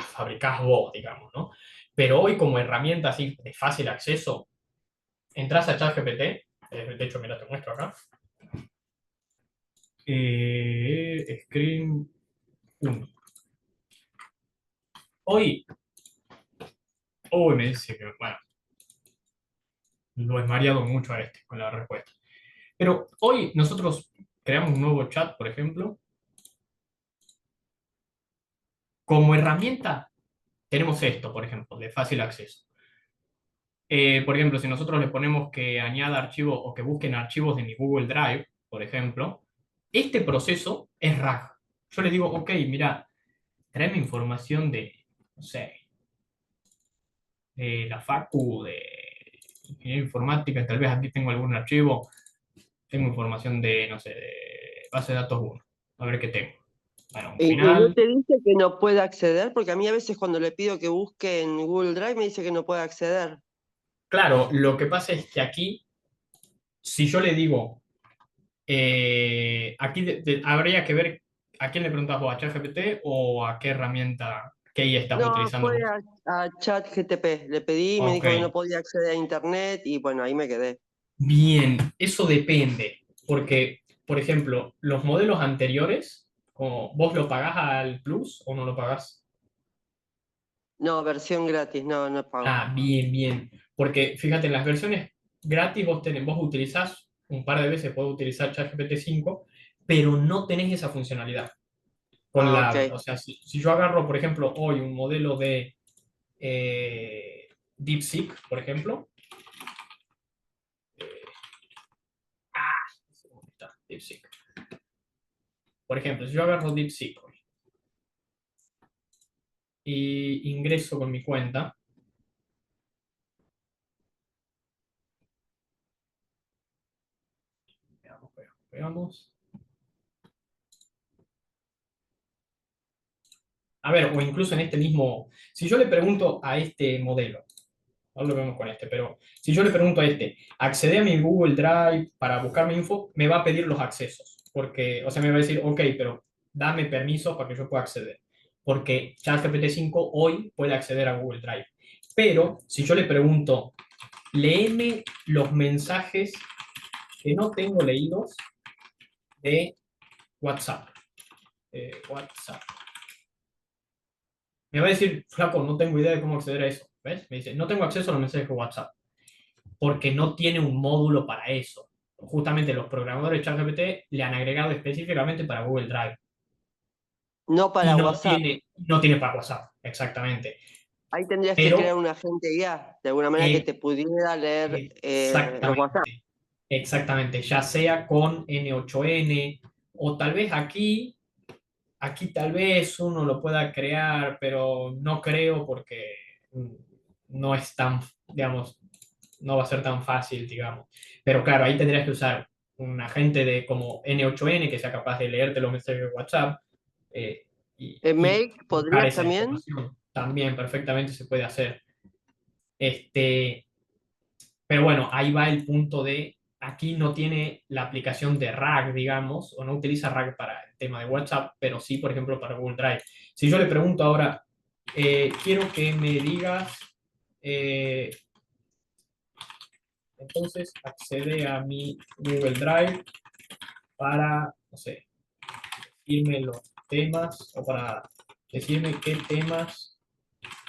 fabricás vos, digamos, ¿no? Pero hoy como herramienta así de fácil acceso, entras a ChatGPT, de hecho, mira, te muestro acá, Screen 1. Hoy, hoy me dice que, bueno, lo he mareado mucho a este con la respuesta. Pero hoy nosotros creamos un nuevo chat, por ejemplo. Como herramienta tenemos esto, por ejemplo, de fácil acceso. Por ejemplo, si nosotros le ponemos que añada archivos o que busquen archivos de mi Google Drive, por ejemplo, este proceso es RAG. Yo le digo, ok, mira, tráeme información de, no sé, de la facu, de ingeniería informática, tal vez aquí tengo algún archivo, tengo información de, no sé, de base de datos 1. A ver qué tengo. Bueno, un Y no final. te dice que no puede acceder, porque a mí a veces cuando le pido que busque en Google Drive me dice que no puede acceder. Claro, lo que pasa es que aquí, si yo le digo, aquí habría que ver a quién le preguntas vos, a ChatGPT o a qué herramienta, qué IA estás No, utilizando fue vos. a ChatGTP. Le pedí y me Ok, dijo que no podía acceder a internet y bueno, ahí me quedé. bien, eso depende, porque, por ejemplo, los modelos anteriores, como vos lo pagás al Plus o no lo pagás. No, versión gratis, no, no pago. Ah, bien, bien. Porque fíjate, en las versiones gratis vos utilizás un par de veces, puedes utilizar ChatGPT 5, pero no tenés esa funcionalidad. Ah, ok. O sea, si yo agarro, por ejemplo, hoy un modelo de DeepSeek, por ejemplo, ¿dónde está? DeepSeek. Por ejemplo, si yo agarro DeepSeek hoy y ingreso con mi cuenta, veamos, veamos, veamos. A ver, o incluso en este mismo, si yo le pregunto a este modelo, ahora lo vemos con este, pero si yo le pregunto a este, accede a mi Google Drive para buscar mi info, me va a pedir los accesos, porque, o sea, me va a decir, ok, pero dame permiso para que yo pueda acceder, porque ChatGPT 5 hoy puede acceder a Google Drive. Pero si yo le pregunto, léeme los mensajes que no tengo leídos de WhatsApp. WhatsApp. Me va a decir, flaco, no tengo idea de cómo acceder a eso. ¿Ves? Me dice, no tengo acceso a los mensajes de WhatsApp, porque no tiene un módulo para eso. Justamente los programadores de ChatGPT le han agregado específicamente para Google Drive No y para WhatsApp. no tiene para WhatsApp, exactamente. Ahí tendrías que crear Pero un agente IA, de alguna manera que eh, te pudiera leer el WhatsApp. exactamente, exactamente, ya sea con N8N o tal vez aquí tal vez uno lo pueda crear, pero no creo porque no es tan, digamos, no va a ser tan fácil, digamos. Pero claro, ahí tendrías que usar un agente de como N8N que sea capaz de leerte los mensajes de WhatsApp eh, ¿En y Make buscar podrías esa también? información. también perfectamente se puede hacer. Este, pero bueno, ahí va el punto de, aquí no tiene la aplicación de RAG, digamos, o no utiliza RAG para el tema de WhatsApp, pero sí, por ejemplo, para Google Drive. Si yo le pregunto ahora, quiero que me digas, eh, entonces accede a mi Google Drive para, no sé, decirme los temas o para decirme qué temas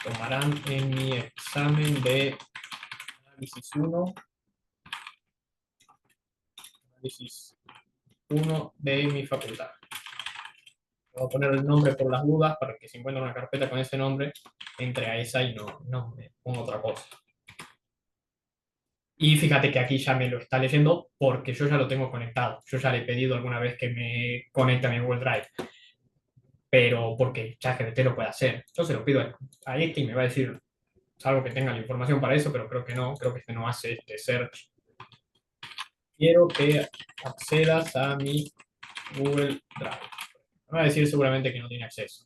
tomarán en mi examen de análisis análisis 1 de mi facultad. Voy a poner el nombre por las dudas para que si encuentro una carpeta con ese nombre, entre a esa y no me pongo otra cosa. Y fíjate que aquí ya me lo está leyendo porque yo ya lo tengo conectado. Yo ya le he pedido alguna vez que me conecte a mi Google Drive, pero porque ChatGPT lo puede hacer. Yo se lo pido a este y me va a decir, salvo que tenga la información para eso, pero creo que no, creo que este no hace este search. Quiero que accedas a mi Google Drive. Me va a decir seguramente que no tiene acceso.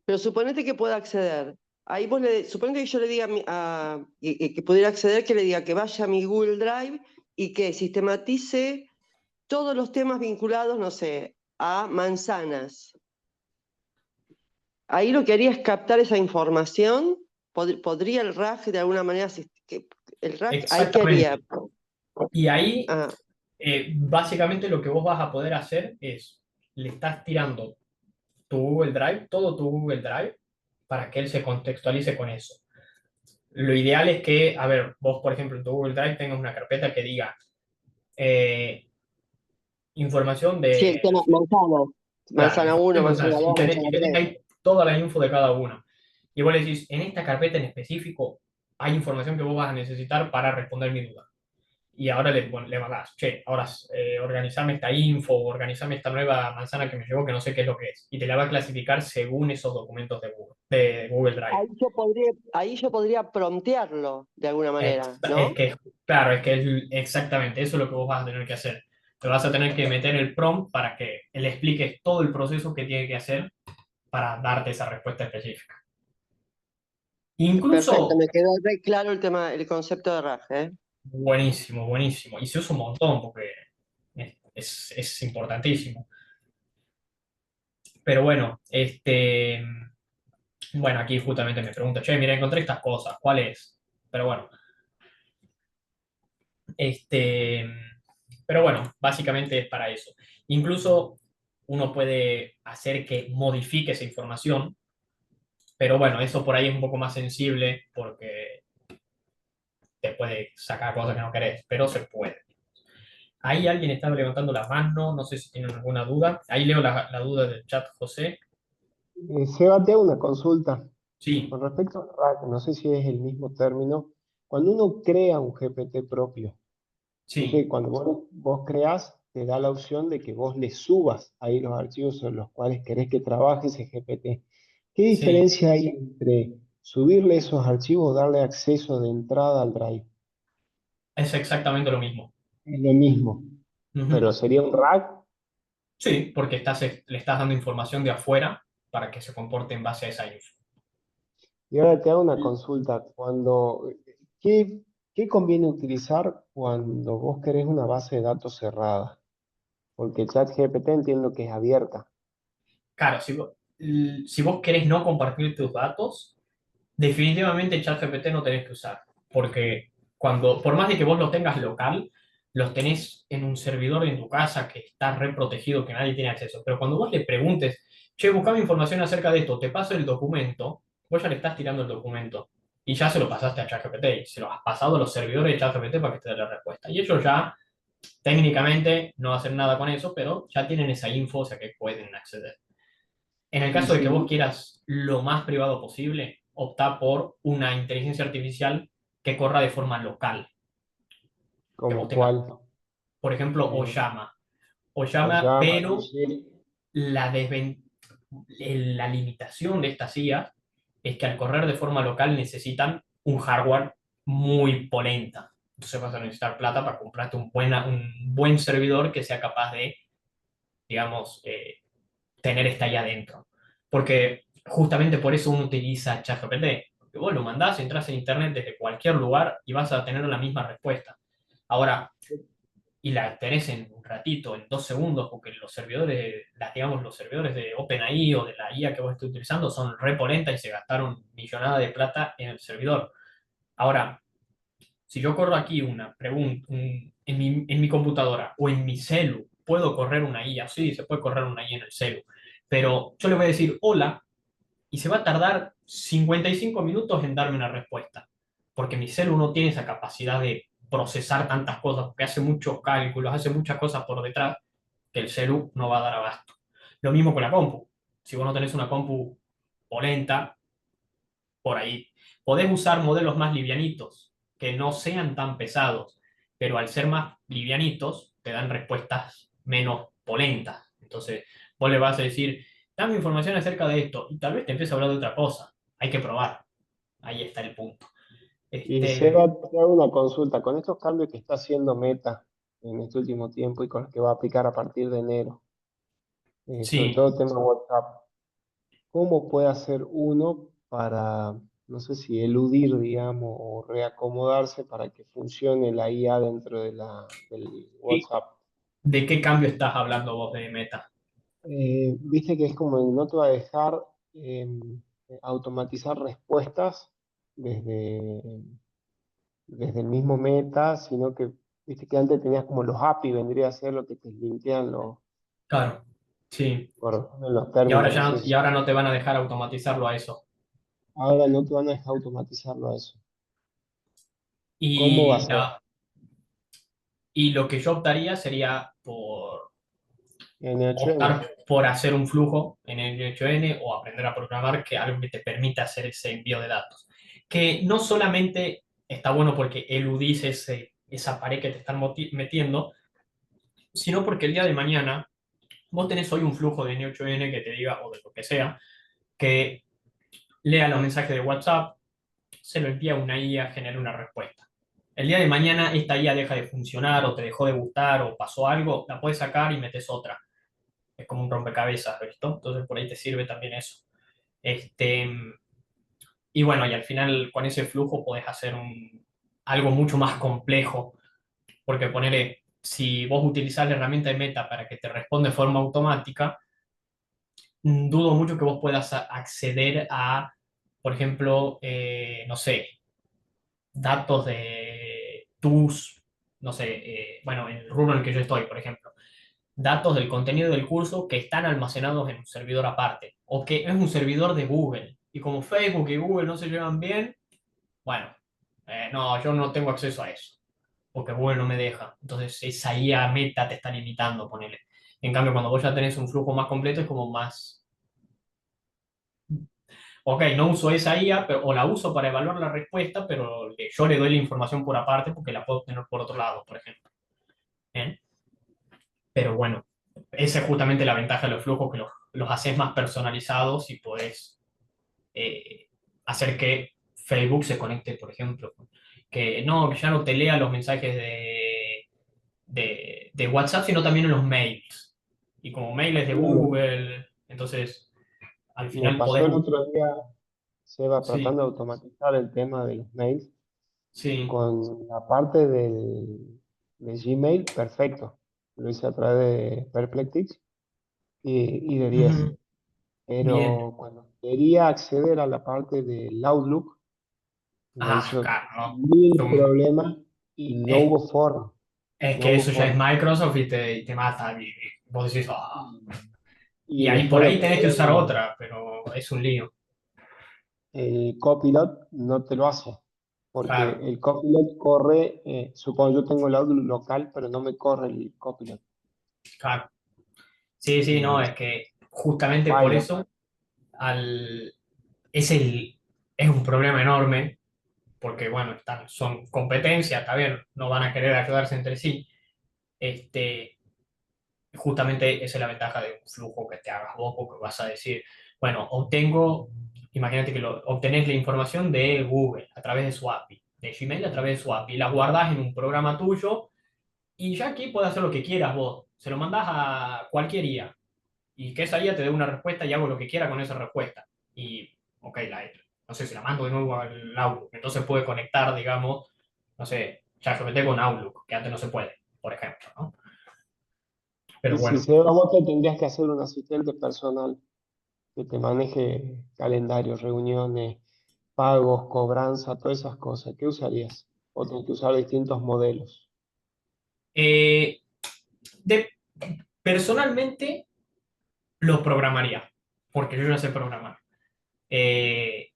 Pero suponete que pueda acceder. Ahí suponete que yo le diga que pudiera acceder, que le diga que vaya a mi Google Drive y que sistematice todos los temas vinculados, no sé, a manzanas. Ahí lo que haría es captar esa información. ¿Podría el RAG de alguna manera, el RAG ahí qué haría? Exactamente. Y ahí, Ah, básicamente lo que vos vas a poder hacer es, le estás tirando tu Google Drive, todo tu Google Drive, para que él se contextualice con eso. Lo ideal es que, a ver, vos, por ejemplo, en tu Google Drive tengas una carpeta que diga información sí, el de, tema manzana. claro, Manzana información de 1, manzana manzanas, 2, y manzana tenés 3. ahí toda la info de cada una. Y vos le decís, en esta carpeta en específico hay información que vos vas a necesitar para responder mi duda. Y ahora le mandás, che, ahora organizame esta info, organizame esta nueva manzana que me llegó, que no sé qué es lo que es. Y te la va a clasificar según esos documentos de Google Drive. Ahí yo podría promptearlo de alguna manera, Es ¿no? que, claro, es que exactamente eso es lo que vos vas a tener que hacer. Te vas a tener que meter el prompt para que le expliques todo el proceso que tiene que hacer para darte esa respuesta específica. Perfecto, Incluso, me quedó re claro el tema, el concepto de RAG, ¿eh? buenísimo, buenísimo. Y se usa un montón porque es importantísimo. Pero bueno, bueno, aquí justamente me pregunto, che, mira, encontré estas cosas, ¿cuál es? Pero bueno, este, pero bueno, básicamente es para eso. Incluso uno puede hacer que modifique esa información, pero bueno, eso por ahí es un poco más sensible porque te puede sacar cosas que no querés, pero se puede. Ahí alguien estaba levantando la mano, no sé si tienen alguna duda. Ahí leo la duda del chat, José. Seba, te hago una consulta. Sí, Con respecto al RAG, no sé si es el mismo término. Cuando uno crea un GPT propio, sí, ¿viste? Cuando vos creás, te da la opción de que vos le subas ahí los archivos sobre los cuales querés que trabaje ese GPT. ¿Qué sí, diferencia hay entre subirle esos archivos o darle acceso de entrada al Drive? es exactamente lo mismo. Es lo mismo, Ujú. pero sería un RAG. Sí, porque le estás dando información de afuera para que se comporte en base a esa info. Y ahora te hago una consulta. ¿Qué, qué conviene utilizar cuando vos querés una base de datos cerrada? Porque ChatGPT entiendo que es abierta. Claro, si vos querés no compartir tus datos, definitivamente ChatGPT no tenés que usar, porque por más de que vos lo tengas local, los tenés en un servidor en tu casa que está re protegido, que nadie tiene acceso. Pero cuando vos le preguntes, che, buscame información acerca de esto, te paso el documento, vos ya le estás tirando el documento y ya se lo pasaste a ChatGPT y se lo has pasado a los servidores de ChatGPT para que te dé la respuesta. Y ellos ya técnicamente no hacen nada con eso, pero ya tienen esa info, o sea que pueden acceder. En el Y caso de que vos si, quieras lo más privado posible, opta por una inteligencia artificial que corra de forma local, que vos como tengas, cuál, por ejemplo, eh, o Oyama, llama, pero la, la limitación de estas IA es que al correr de forma local necesitan un hardware muy polenta. Entonces vas a necesitar plata para comprarte un buen servidor que sea capaz de, digamos, tener esta IA dentro. Porque justamente por eso uno utiliza ChatGPT. Porque vos lo mandás, entras en internet desde cualquier lugar y vas a tener la misma respuesta. Ahora, y la tenés en un ratito, en 2 segundos, porque los servidores, digamos, los servidores de OpenAI o de la IA que vos estés utilizando son re polentas y se gastaron millonada de plata en el servidor. Ahora, si yo corro aquí una pregunta en mi computadora o en mi celu, ¿puedo correr una IA? Sí, se puede correr una IA en el celu. Pero yo le voy a decir hola y se va a tardar 55 minutos en darme una respuesta. Porque mi celu no tiene esa capacidad de procesar tantas cosas, porque hace muchos cálculos, hace muchas cosas por detrás que el celu no va a dar abasto. Lo mismo con la compu. Si vos no tenés una compu polenta, por ahí. Podés usar modelos más livianitos, que no sean tan pesados, pero al ser más livianitos, te dan respuestas menos polentas. Entonces, vos le vas a decir, dame información acerca de esto, y tal vez te empiece a hablar de otra cosa. Hay que probar. Ahí está el punto. Y Este, Seba, te hago una consulta. Con estos cambios que está haciendo Meta en este último tiempo y con los que va a aplicar a partir de enero, sobre sí, todo el tema WhatsApp, ¿cómo puede hacer uno para, no sé si eludir, digamos, o reacomodarse para que funcione la IA dentro de del ¿y WhatsApp? de qué cambio estás hablando vos de Meta? Viste que es como que no te va a dejar automatizar respuestas desde, desde el mismo Meta, sino que viste que antes tenías como los API, vendría a ser lo que te limpian Claro, sí. corresponden los Y ahora términos, no ya sé no, y si. ahora no te van a dejar automatizarlo a eso. Ahora no te van a dejar automatizarlo a eso. ¿Cómo va a Y, ser? y lo que yo optaría sería por NHN. optar por hacer un flujo en N8N o aprender a programar, que algo que te permita hacer ese envío de datos. Que no solamente está bueno porque eludís esa pared que te están metiendo, sino porque el día de mañana vos tenés hoy un flujo de N8N que te diga, o de lo que sea, que lea los mensajes de WhatsApp, se lo envía a una IA, genera una respuesta. El día de mañana esta IA deja de funcionar o te dejó de gustar o pasó algo, la puedes sacar y metes otra. Es como un rompecabezas, ¿visto? Entonces por ahí te sirve también eso. Este, y bueno, y al final con ese flujo podés hacer algo mucho más complejo, porque ponele, si vos utilizás la herramienta de Meta para que te responda de forma automática, dudo mucho que vos puedas acceder a, por ejemplo, no sé, datos de tus, no sé, bueno, en el rubro en el que yo estoy, por ejemplo, datos del contenido del curso que están almacenados en un servidor aparte, o que es un servidor de Google. Y como Facebook y Google no se llevan bien, bueno, no, yo no tengo acceso a eso, porque Google no me deja. Entonces, esa IA Meta te está limitando, ponele. En cambio, cuando vos ya tenés un flujo más completo, es como más, ok, no uso esa IA, pero, o la uso para evaluar la respuesta, pero yo le doy la información por aparte porque la puedo obtener por otro lado, por ejemplo. ¿Eh? Pero bueno, esa es justamente la ventaja de los flujos, que los haces más personalizados y podés eh, hacer que Facebook se conecte, por ejemplo. Que no, que ya no te lea los mensajes de WhatsApp, sino también en los mails. Y como mail es de Claro. Google, entonces al Me final pasó podés... el otro día, Seba, Sí, tratando de automatizar el tema de los mails sí. con la parte de Gmail, perfecto. Lo hice a través de Perplexity y de 10. Ujú. Bien. Pero cuando quería acceder a la parte del Outlook, me Ah, hizo claro, no. mil Tú- problemas y no Es, hubo forma. es No que hubo eso ya es forma. Microsoft y te mata. Y vos decís, "Ah". Y, Y y ahí por después lo ahí que tenés que usar es otra, pero es un lío. el Copilot no te lo hace. Porque Claro, el Copilot corre, supongo yo tengo el Outlook local, pero no me corre el Copilot. claro. Sí, sí, no, Y es que justamente por falla. eso al, es, es un problema enorme, porque bueno, son competencias, está bien, no van a querer ayudarse entre sí. Este, justamente esa es la ventaja de un flujo que te hagas vos, porque vas a decir, bueno, imagínate que obtenés la información de Google a través de su API, de Gmail a través de su API, la guardás en un programa tuyo y ya aquí puedes hacer lo que quieras vos. Se lo mandás a cualquier IA y que esa IA te dé una respuesta y hago lo que quiera con esa respuesta. y, ok, no sé, si la mando de nuevo al Outlook, entonces puede conectar, digamos, no sé, ChatGPT con Outlook, que antes no se puede, por ejemplo, ¿no? Pero Y si bueno, se va, vos te tendrías que hacer un asistente personal que te maneje calendarios, reuniones, pagos, cobranza, todas esas cosas. ¿Qué usarías? O tenés que usar distintos modelos. eh, de, personalmente lo programaría, porque yo ya sé programar. Eh,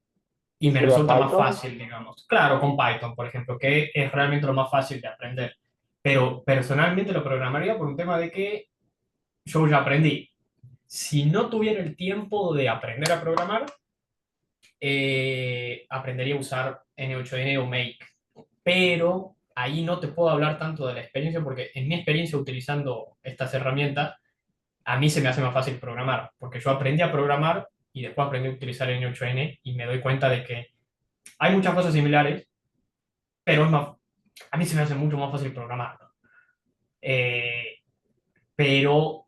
y ¿Qué me sería resulta más Python? fácil, digamos. Claro, con Python, por ejemplo, que es realmente lo más fácil de aprender. Pero personalmente lo programaría por un tema de que yo ya aprendí. Si no tuviera el tiempo de aprender a programar, aprendería a usar N8N o Make. Pero ahí no te puedo hablar tanto de la experiencia porque en mi experiencia utilizando estas herramientas, a mí se me hace más fácil programar, porque yo aprendí a programar y después aprendí a utilizar N8N y me doy cuenta de que hay muchas cosas similares, pero a mí se me hace mucho más fácil programar, ¿no? Eh, pero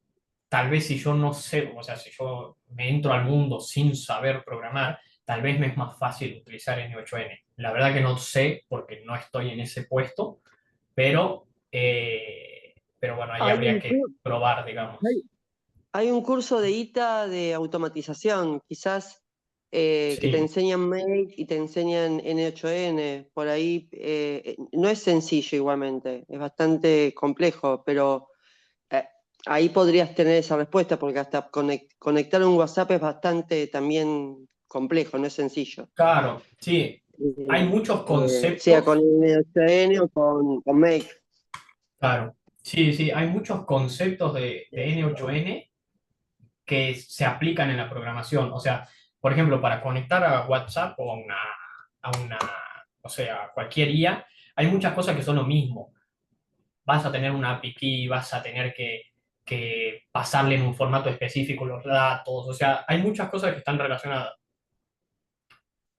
tal vez si yo no sé, o sea, si yo me entro al mundo sin saber programar, tal vez me es más fácil utilizar N8N. La verdad que no sé porque no estoy en ese puesto, pero bueno, ahí Hay habría un, que cu- probar, digamos. hay, hay un curso de ITA de automatización, quizás que te Sí, enseñan Make y te enseñan N8N. Por ahí no es sencillo igualmente, es bastante complejo, pero eh, ahí podrías tener esa respuesta, porque hasta conectar un WhatsApp es bastante también complejo, no es sencillo. claro, sí. Hay muchos Sea con conceptos, N8N o con Make. claro. Sí, sí, hay muchos conceptos de N8N que se aplican en la programación. O sea, por ejemplo, para conectar a WhatsApp o a una, o sea, a cualquier IA, hay muchas cosas que son lo mismo. Vas a tener una API key, vas a tener que pasarle en un formato específico los datos. O sea, hay muchas cosas que están relacionadas.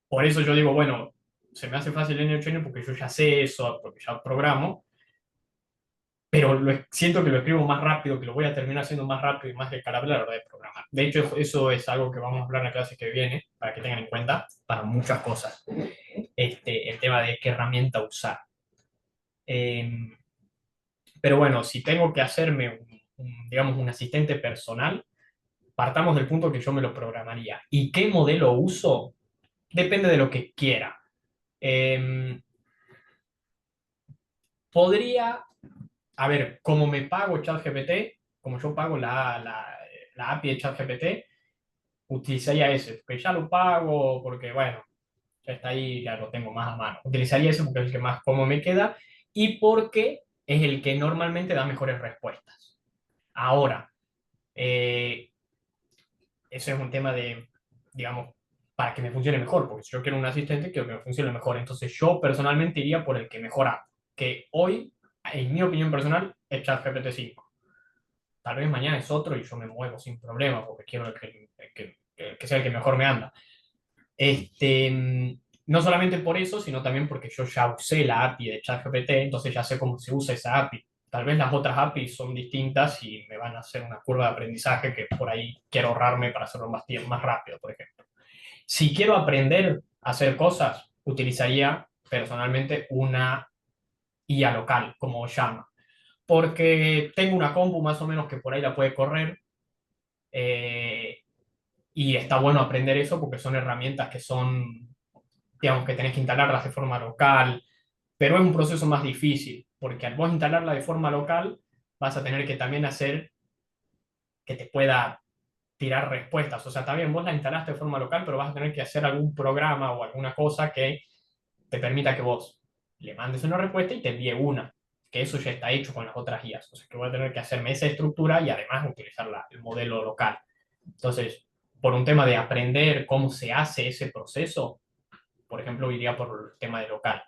Por eso yo digo, bueno, se me hace fácil N8N porque yo ya sé eso, porque ya programo, pero siento que lo escribo más rápido, que lo voy a terminar haciendo más rápido y más descarable a la hora de programar. De hecho, eso es algo que vamos a hablar en la clase que viene, para que tengan en cuenta, para muchas cosas, el tema de qué herramienta usar. Eh, pero bueno, si tengo que hacerme, digamos, un asistente personal, partamos del punto que yo me lo programaría. ¿Y qué modelo uso? Depende de lo que quiera. Eh, podría, a ver, como me pago ChatGPT, como yo pago la API de ChatGPT, utilizaría ese, porque ya lo pago, porque bueno, ya está ahí, ya lo tengo más a mano. Utilizaría ese porque es el que más cómodo me queda y porque es el que normalmente da mejores respuestas. Ahora, eh, eso es un tema de, digamos, para que me funcione mejor, porque si yo quiero un asistente, quiero que me funcione mejor. Entonces yo personalmente iría por el que mejora, que hoy, en mi opinión personal, es ChatGPT 5. Tal vez mañana es otro y yo me muevo sin problema, porque quiero que sea el que mejor me anda. No solamente por eso, sino también porque yo ya usé la API de ChatGPT, entonces ya sé cómo se usa esa API. Tal vez las otras APIs son distintas y me van a hacer una curva de aprendizaje que por ahí quiero ahorrarme para hacerlo más rápido, por ejemplo. Si quiero aprender a hacer cosas, utilizaría personalmente una IA local, como llama, porque tengo una compu más o menos que por ahí la puede correr, eh, y está bueno aprender eso porque son herramientas que son, digamos, que tenés que instalarlas de forma local, pero es un proceso más difícil, porque al vos instalarla de forma local, vas a tener que también hacer que te pueda tirar respuestas. O sea, también vos la instalaste de forma local, pero vas a tener que hacer algún programa o alguna cosa que te permita que vos le mandes una respuesta y te envíe una, que eso ya está hecho con las otras guías. O sea, que voy a tener que hacerme esa estructura y además utilizar el modelo local. Entonces, por un tema de aprender cómo se hace ese proceso, por ejemplo, iría por el tema de local.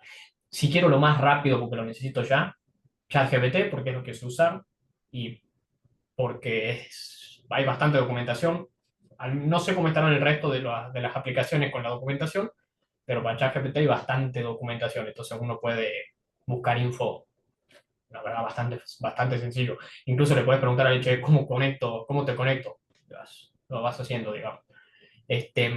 Si quiero lo más rápido porque lo necesito ya, ChatGPT, porque es lo que sé usar y porque hay bastante documentación. No sé cómo estarán el resto de las aplicaciones con la documentación, pero para ChatGPT hay bastante documentación, entonces uno puede buscar info, la verdad, bastante sencillo. Incluso le puedes preguntar al che, ¿cómo conecto? ¿Cómo te conecto? Lo vas haciendo, digamos. Este,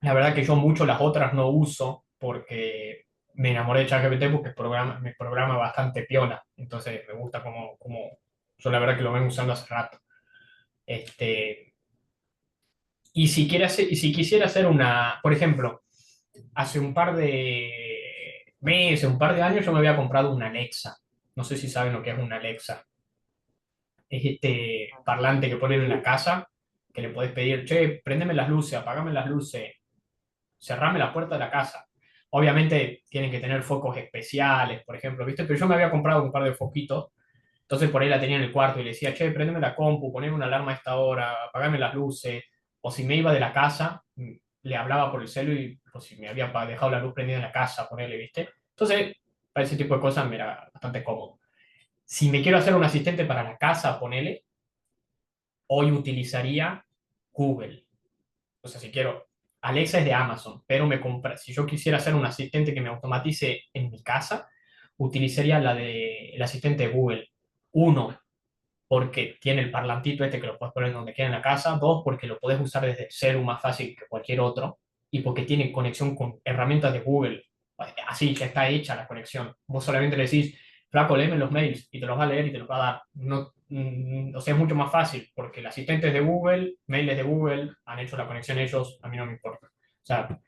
La verdad que yo mucho las otras no uso porque me enamoré de ChatGPT porque me programa bastante piola. Entonces me gusta yo la verdad que lo vengo usando hace rato. Este, y si quisiera hacer por ejemplo, hace un par de meses, un par de años yo me había comprado una Alexa. No sé si saben lo que es una Alexa. Es este parlante que ponen en la casa que le podés pedir, che, préndeme las luces, apagame las luces, cerrame la puerta de la casa. Obviamente tienen que tener focos especiales, por ejemplo, ¿viste? Pero yo me había comprado un par de foquitos, entonces por ahí la tenía en el cuarto y le decía, che, prendeme la compu, poneme una alarma a esta hora, apagame las luces. O si me iba de la casa, le hablaba por el celu y o si me había dejado la luz prendida en la casa, ponerle, ¿viste? Entonces, para ese tipo de cosas me era bastante cómodo. Si me quiero hacer un asistente para la casa, ponele, hoy utilizaría Google. O sea, si quiero, Alexa es de Amazon, pero si yo quisiera hacer un asistente que me automatice en mi casa, utilizaría el asistente de Google. Uno, porque tiene el parlantito este que lo puedes poner donde quiera en la casa. Dos, porque lo puedes usar desde el celu más fácil que cualquier otro. Y porque tiene conexión con herramientas de Google. Así, ya está hecha la conexión. Vos solamente le decís, flaco, léeme los mails y te los va a leer y te los va a dar. No, o sea, es mucho más fácil porque el asistente es de Google, mail es de Google, han hecho la conexión ellos, a mí no me importa. O sea,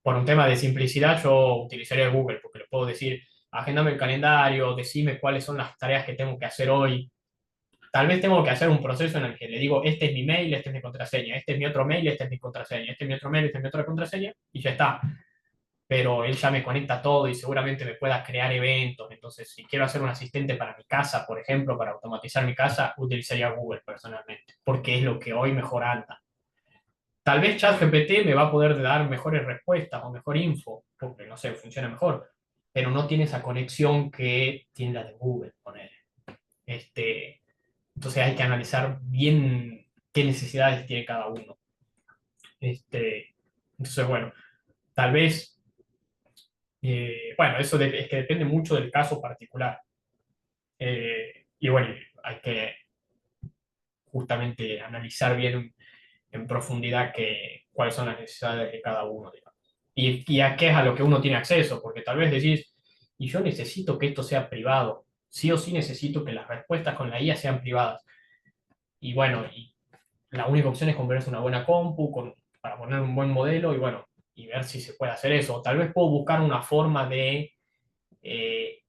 por un tema de simplicidad, yo utilizaría Google porque le puedo decir, agéndame el calendario, decime cuáles son las tareas que tengo que hacer hoy. Tal vez tengo que hacer un proceso en el que le digo, este es mi mail, este es mi contraseña, este es mi otro mail, este es mi contraseña, este es mi otro mail, este es mi otra contraseña, y ya está. Pero él ya me conecta todo y seguramente me pueda crear eventos. Entonces, si quiero hacer un asistente para mi casa, por ejemplo, para automatizar mi casa, utilizaría Google personalmente, porque es lo que hoy mejor anda. Tal vez ChatGPT me va a poder dar mejores respuestas o mejor info, porque no sé, funciona mejor, pero no tiene esa conexión que tiene la de Google, poner. Este, entonces hay que analizar bien qué necesidades tiene cada uno. Entonces, bueno, tal vez, bueno, es que depende mucho del caso particular. Y bueno, hay que justamente analizar bien en profundidad cuáles son las necesidades de cada uno, digamos. Y a qué es a lo que uno tiene acceso, porque tal vez decís, y yo necesito que esto sea privado, sí o sí necesito que las respuestas con la IA sean privadas. Y bueno, y la única opción es comprarse una buena compu para poner un buen modelo y bueno, y ver si se puede hacer eso. Tal vez puedo buscar una forma eh,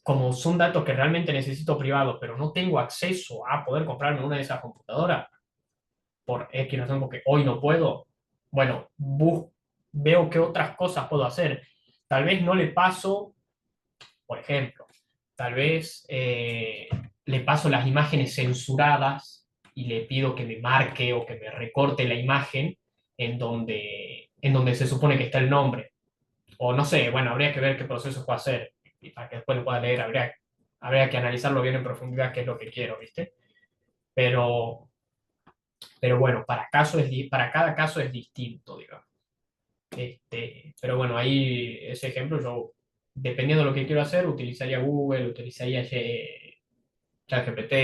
como son datos que realmente necesito privados, pero no tengo acceso a poder comprarme una de esas computadoras por X razón, porque hoy no puedo, bueno, veo qué otras cosas puedo hacer. Tal vez no le paso, por ejemplo, tal vez le paso las imágenes censuradas y le pido que me marque o que me recorte la imagen en donde se supone que está el nombre. O no sé, bueno, habría que ver qué proceso puedo hacer y para que después lo pueda leer, habría que analizarlo bien en profundidad qué es lo que quiero, ¿viste? Pero, pero bueno, para cada caso es distinto, digamos. Pero bueno, ahí ese ejemplo yo, dependiendo de lo que quiero hacer, utilizaría Google, utilizaría ChatGPT,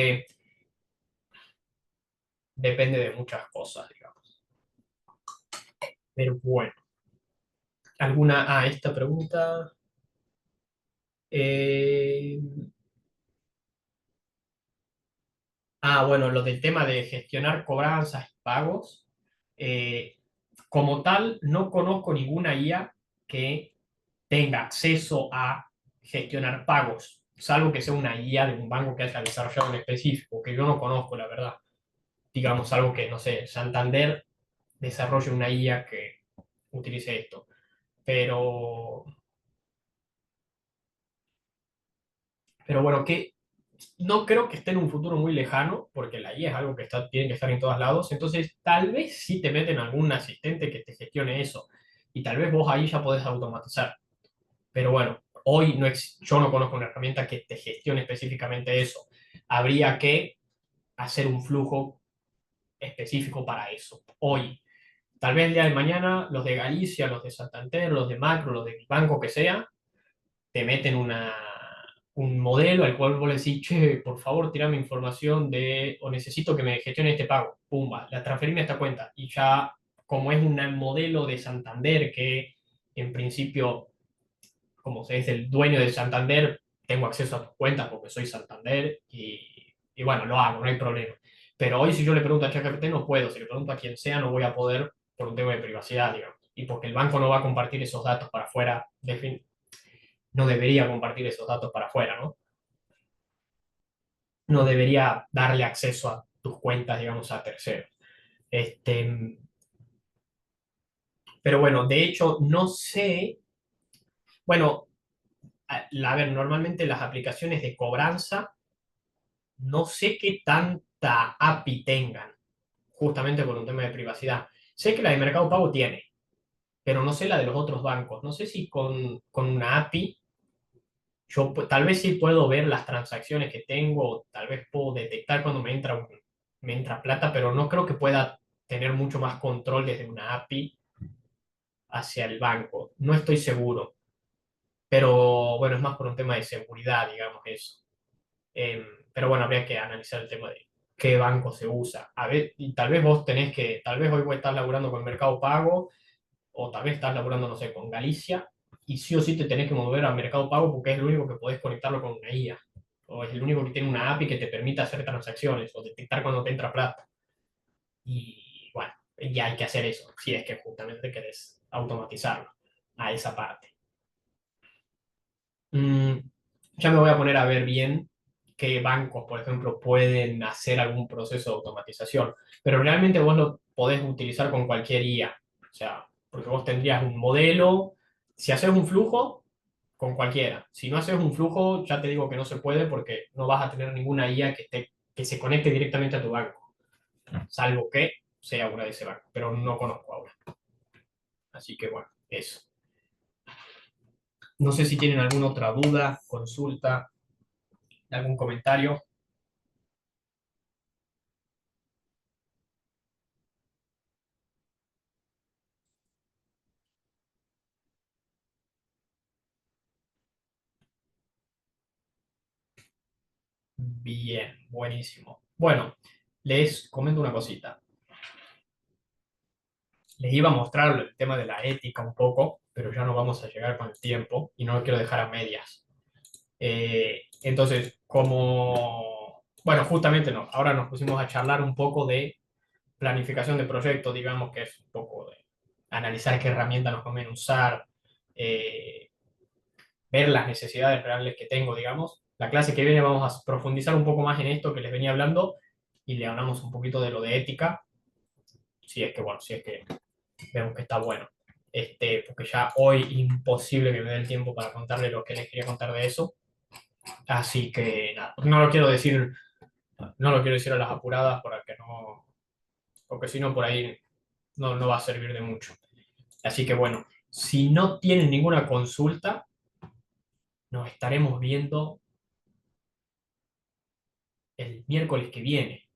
depende de muchas cosas, digamos. Pero bueno, esta pregunta. eh, bueno, lo del tema de gestionar cobranzas y pagos. eh, Como tal, no conozco ninguna IA que tenga acceso a gestionar pagos, salvo que sea una IA de un banco que haya desarrollado en específico, que yo no conozco, la verdad. Digamos, algo que, no sé, Santander desarrolle una IA que utilice esto. Pero, pero bueno, que no creo que esté en un futuro muy lejano, porque la IA es algo que tiene que estar en todos lados. Entonces, tal vez sí te meten algún asistente que te gestione eso. Y tal vez vos ahí ya podés automatizar. Pero bueno, hoy yo no conozco una herramienta que te gestione específicamente eso. Habría que hacer un flujo específico para eso. Hoy, tal vez el día de mañana, los de Galicia, los de Santander, los de Macro, los de banco que sea, te meten un modelo al cual vos le decís, che, por favor, tirame información o necesito que me gestione este pago. Pumba, la transferirme a esta cuenta y ya como es un modelo de Santander que en principio, como se es el dueño de Santander, tengo acceso a tus cuentas porque soy Santander y bueno, lo hago, no hay problema. Pero hoy si yo le pregunto a ChatGPT no puedo, si le pregunto a quien sea no voy a poder por un tema de privacidad, digamos. Y porque el banco no va a compartir esos datos para afuera, no debería compartir esos datos para afuera, ¿no? No debería darle acceso a tus cuentas, digamos, a terceros. Este, pero bueno, de hecho, no sé, bueno, a ver, normalmente las aplicaciones de cobranza, no sé qué tanta API tengan, justamente por un tema de privacidad. Sé que la de Mercado Pago tiene, pero no sé la de los otros bancos. No sé si con una API yo tal vez sí puedo ver las transacciones que tengo, tal vez puedo detectar cuando me entra plata, pero no creo que pueda tener mucho más control desde una API hacia el banco. No estoy seguro, pero bueno, es más por un tema de seguridad, digamos eso. Pero bueno, habría que analizar el tema de qué banco se usa. A ver, y tal vez vos tenés que, tal vez hoy voy a estar laburando con Mercado Pago, o tal vez estás laburando, no sé, con Galicia, y sí o sí te tenés que mover a Mercado Pago porque es el único que podés conectarlo con una IA, o es el único que tiene una API que te permite hacer transacciones o detectar cuando te entra plata. Y bueno, ya hay que hacer eso, si es que justamente querés automatizarlo a esa parte. Mm, ya me voy a poner a ver bien qué bancos, por ejemplo, pueden hacer algún proceso de automatización, pero realmente vos lo podés utilizar con cualquier IA, o sea, porque vos tendrías un modelo, si haces un flujo, con cualquiera, si no haces un flujo, ya te digo que no se puede porque no vas a tener ninguna IA que se conecte directamente a tu banco, salvo que sea una de ese banco, pero no conozco ahora. Así que bueno, eso. No sé si tienen alguna otra duda, consulta, algún comentario. Bien, buenísimo. Bueno, les comento una cosita. Les iba a mostrar el tema de la ética un poco, pero ya no vamos a llegar con el tiempo y no lo quiero dejar a medias. Entonces, como, bueno, justamente no, ahora nos pusimos a charlar un poco de planificación de proyectos, digamos que es un poco de analizar qué herramientas nos conviene usar, eh, ver las necesidades reales que tengo, digamos. La clase que viene vamos a profundizar un poco más en esto que les venía hablando y le hablamos un poquito de lo de ética, si es que, bueno, si es que vemos que está bueno. Porque ya hoy imposible que me dé el tiempo para contarle lo que les quería contar de eso. Así que nada, no lo quiero decir a las apuradas para que no, porque si no por ahí no va a servir de mucho. Así que bueno, si no tienen ninguna consulta, nos estaremos viendo el miércoles que viene.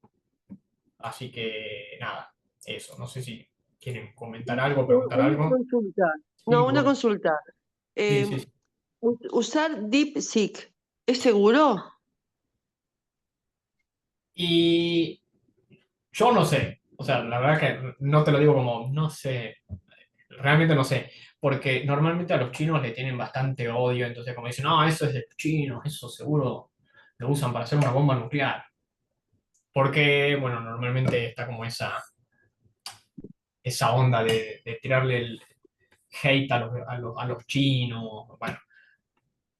Así que nada, eso. No sé si quieren comentar algo, preguntar Una algo. consulta. Sí, No, una bueno. consulta. Sí, Eh, sí, sí. ¿Usar DeepSeek es seguro? Y yo no sé. O sea, la verdad que no te lo digo como, no sé, realmente no sé. Porque normalmente a los chinos le tienen bastante odio, entonces como dicen, no, eso es de los chinos, eso seguro lo usan para hacer una bomba nuclear. Porque, bueno, normalmente está como esa onda de tirarle el hate a los chinos. Bueno,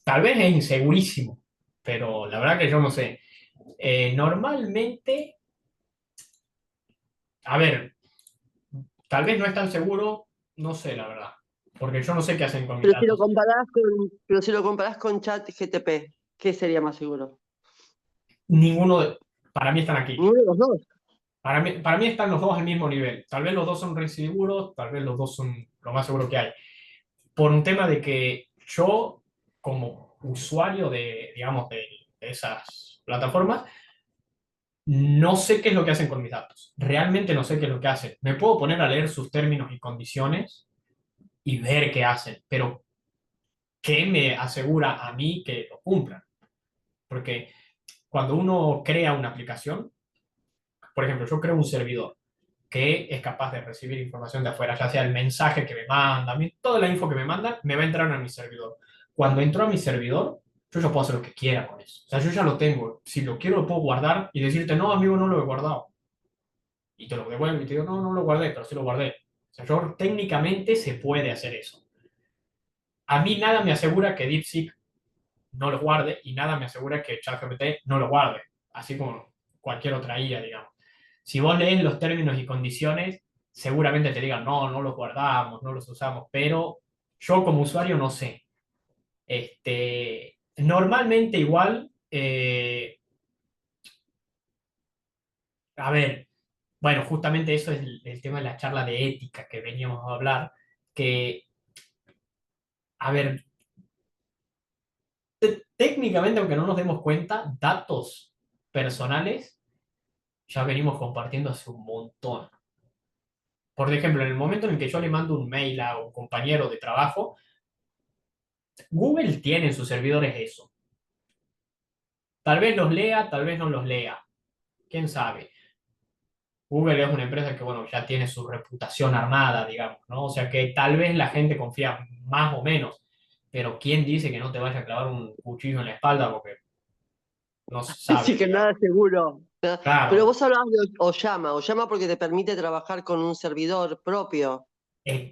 tal vez es insegurísimo, pero la verdad que yo no sé. Normalmente, a ver, tal vez no es tan seguro, no sé la verdad, porque yo no sé qué hacen con mis datos. Pero si lo comparás con ChatGPT, ¿qué sería más seguro? Ninguno, para mí están aquí. Ninguno de los dos. Para mí están los dos al mismo nivel. Tal vez los dos son re seguros, tal vez los dos son lo más seguro que hay. Por un tema de que yo, como usuario de, digamos, de esas plataformas, no sé qué es lo que hacen con mis datos. Realmente no sé qué es lo que hacen. Me puedo poner a leer sus términos y condiciones y ver qué hacen, pero ¿qué me asegura a mí que lo cumplan? Porque cuando uno crea una aplicación, por ejemplo, yo creo un servidor. que es capaz de recibir información de afuera, ya sea el mensaje que me manda, toda la info que me mandan, me va a entrar a mi servidor. Cuando entro a mi servidor, yo ya puedo hacer lo que quiera con eso. O sea, yo ya lo tengo. Si lo quiero, lo puedo guardar y decirte, no, amigo, no lo he guardado. Y te lo devuelvo y te digo, no, no lo guardé, pero sí lo guardé. O sea, yo técnicamente se puede hacer eso. A mí nada me asegura que DeepSeek no lo guarde y nada me asegura que ChatGPT no lo guarde, así como cualquier otra IA, digamos. Si vos lees los términos y condiciones, seguramente te digan, no, no los guardamos, no los usamos, pero yo como usuario no sé. Normalmente igual, a ver, bueno, justamente eso es el tema de la charla de ética que veníamos a hablar, que, a ver, técnicamente, aunque no nos demos cuenta, datos personales ya venimos compartiendo hace un montón. Por ejemplo, en el momento en el que yo le mando un mail a un compañero de trabajo, Google tiene en sus servidores eso. Tal vez los lea, tal vez no los lea. ¿Quién sabe? Google es una empresa que, bueno, ya tiene su reputación armada, digamos, ¿no? O sea que tal vez la gente confía más o menos, pero ¿quién dice que no te vaya a clavar un cuchillo en la espalda? Porque no se Así sabe, que digamos. nada seguro. Pero Claro, vos hablabas de Oyama porque te permite trabajar con un servidor propio.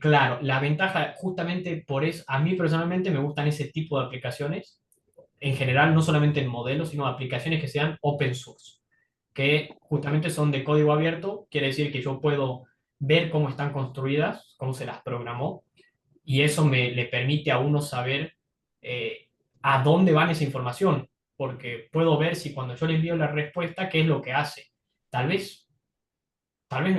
claro, la ventaja, justamente por eso, a mí personalmente me gustan ese tipo de aplicaciones, en general, no solamente en modelos, sino aplicaciones que sean open source, que justamente son de código abierto, quiere decir que yo puedo ver cómo están construidas, cómo se las programó, y eso le permite a uno saber eh, a dónde va esa información, porque puedo ver si cuando yo le envío la respuesta, qué es lo que hace. Tal vez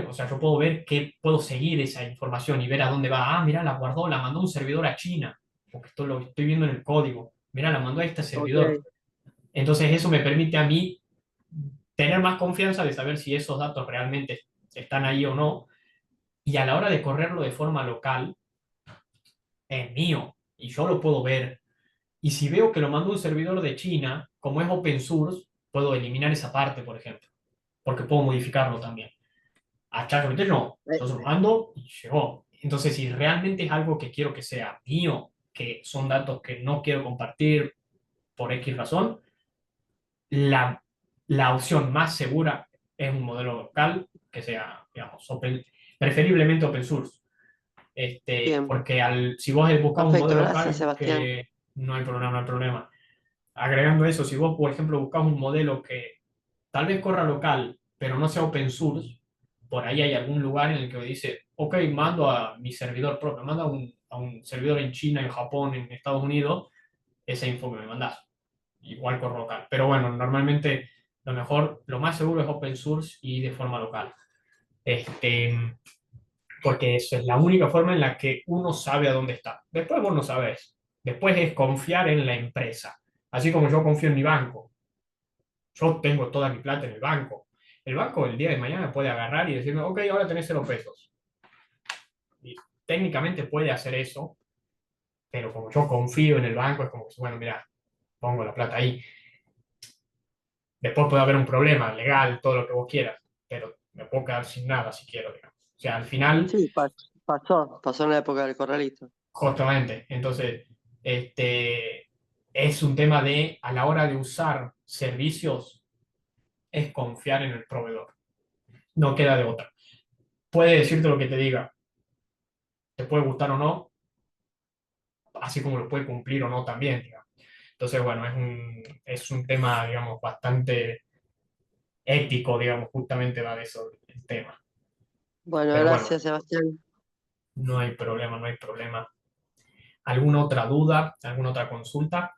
o sea, yo puedo ver que puedo seguir esa información y ver a dónde va. Ah, mira, la guardó, la mandó a un servidor a China, porque esto lo estoy viendo en el código. Mira, la mandó a este servidor. Ok. Entonces eso me permite a mí tener más confianza de saber si esos datos realmente están ahí o no. Y a la hora de correrlo de forma local, es mío y yo lo puedo ver. Y si veo que lo mandó un servidor de China, como es open source, puedo eliminar esa parte, por ejemplo, porque puedo modificarlo también. A ChatGPT no, Eh, yo se lo mando y llegó. Entonces, si realmente es algo que quiero que sea mío, que son datos que no quiero compartir por X razón, la, la opción más segura es un modelo local que sea, digamos, preferiblemente open source. Bien, Porque si vos buscas un perfecto, modelo gracias, local, Sebastián. que no hay problema, no hay problema. Agregando eso, si vos, por ejemplo, buscas un modelo que tal vez corra local, pero no sea open source, por ahí hay algún lugar en el que dice, ok, mando a mi servidor propio, mando a un servidor en China, en Japón, en Estados Unidos, esa info que me mandas. Igual corro local. Pero bueno, normalmente lo mejor, lo más seguro es open source y de forma local. Este, porque eso es la única forma en la que uno sabe a dónde está. Después vos no sabés. Después es confiar en la empresa. Así como yo confío en mi banco. Yo tengo toda mi plata en el banco. El banco el día de mañana puede agarrar y decirme, ok, ahora tenés 0 pesos. Y técnicamente puede hacer eso, pero como yo confío en el banco, es como que, bueno, mira, pongo la plata ahí. Después puede haber un problema legal, todo lo que vos quieras, pero me puedo quedar sin nada si quiero, digamos. O sea, al final, Sí, pasó en la época del corralito. justamente, entonces, es un tema de, a la hora de usar servicios, es confiar en el proveedor. No queda de otra. Puede decirte lo que te diga, te puede gustar o no, así como lo puede cumplir o no también, digamos. Entonces, bueno, es un tema, digamos, bastante ético, digamos, justamente va de eso el tema. Bueno, Pero bueno, gracias, Sebastián. no hay problema, no hay problema. ¿Alguna otra duda? ¿Alguna otra consulta?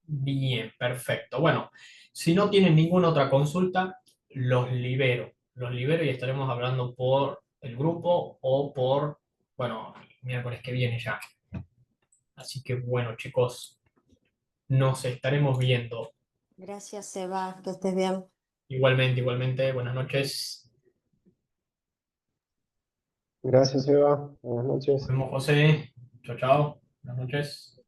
Bien, perfecto. Bueno, si no tienen ninguna otra consulta, los libero. Los libero y estaremos hablando por el grupo o por, bueno, miércoles que viene ya. Así que bueno, chicos, nos estaremos viendo. Gracias, Seba, que estés bien. Igualmente, igualmente, buenas noches. Gracias, Eva. Buenas Nos noches. vemos, José. Chao, chao. Buenas noches.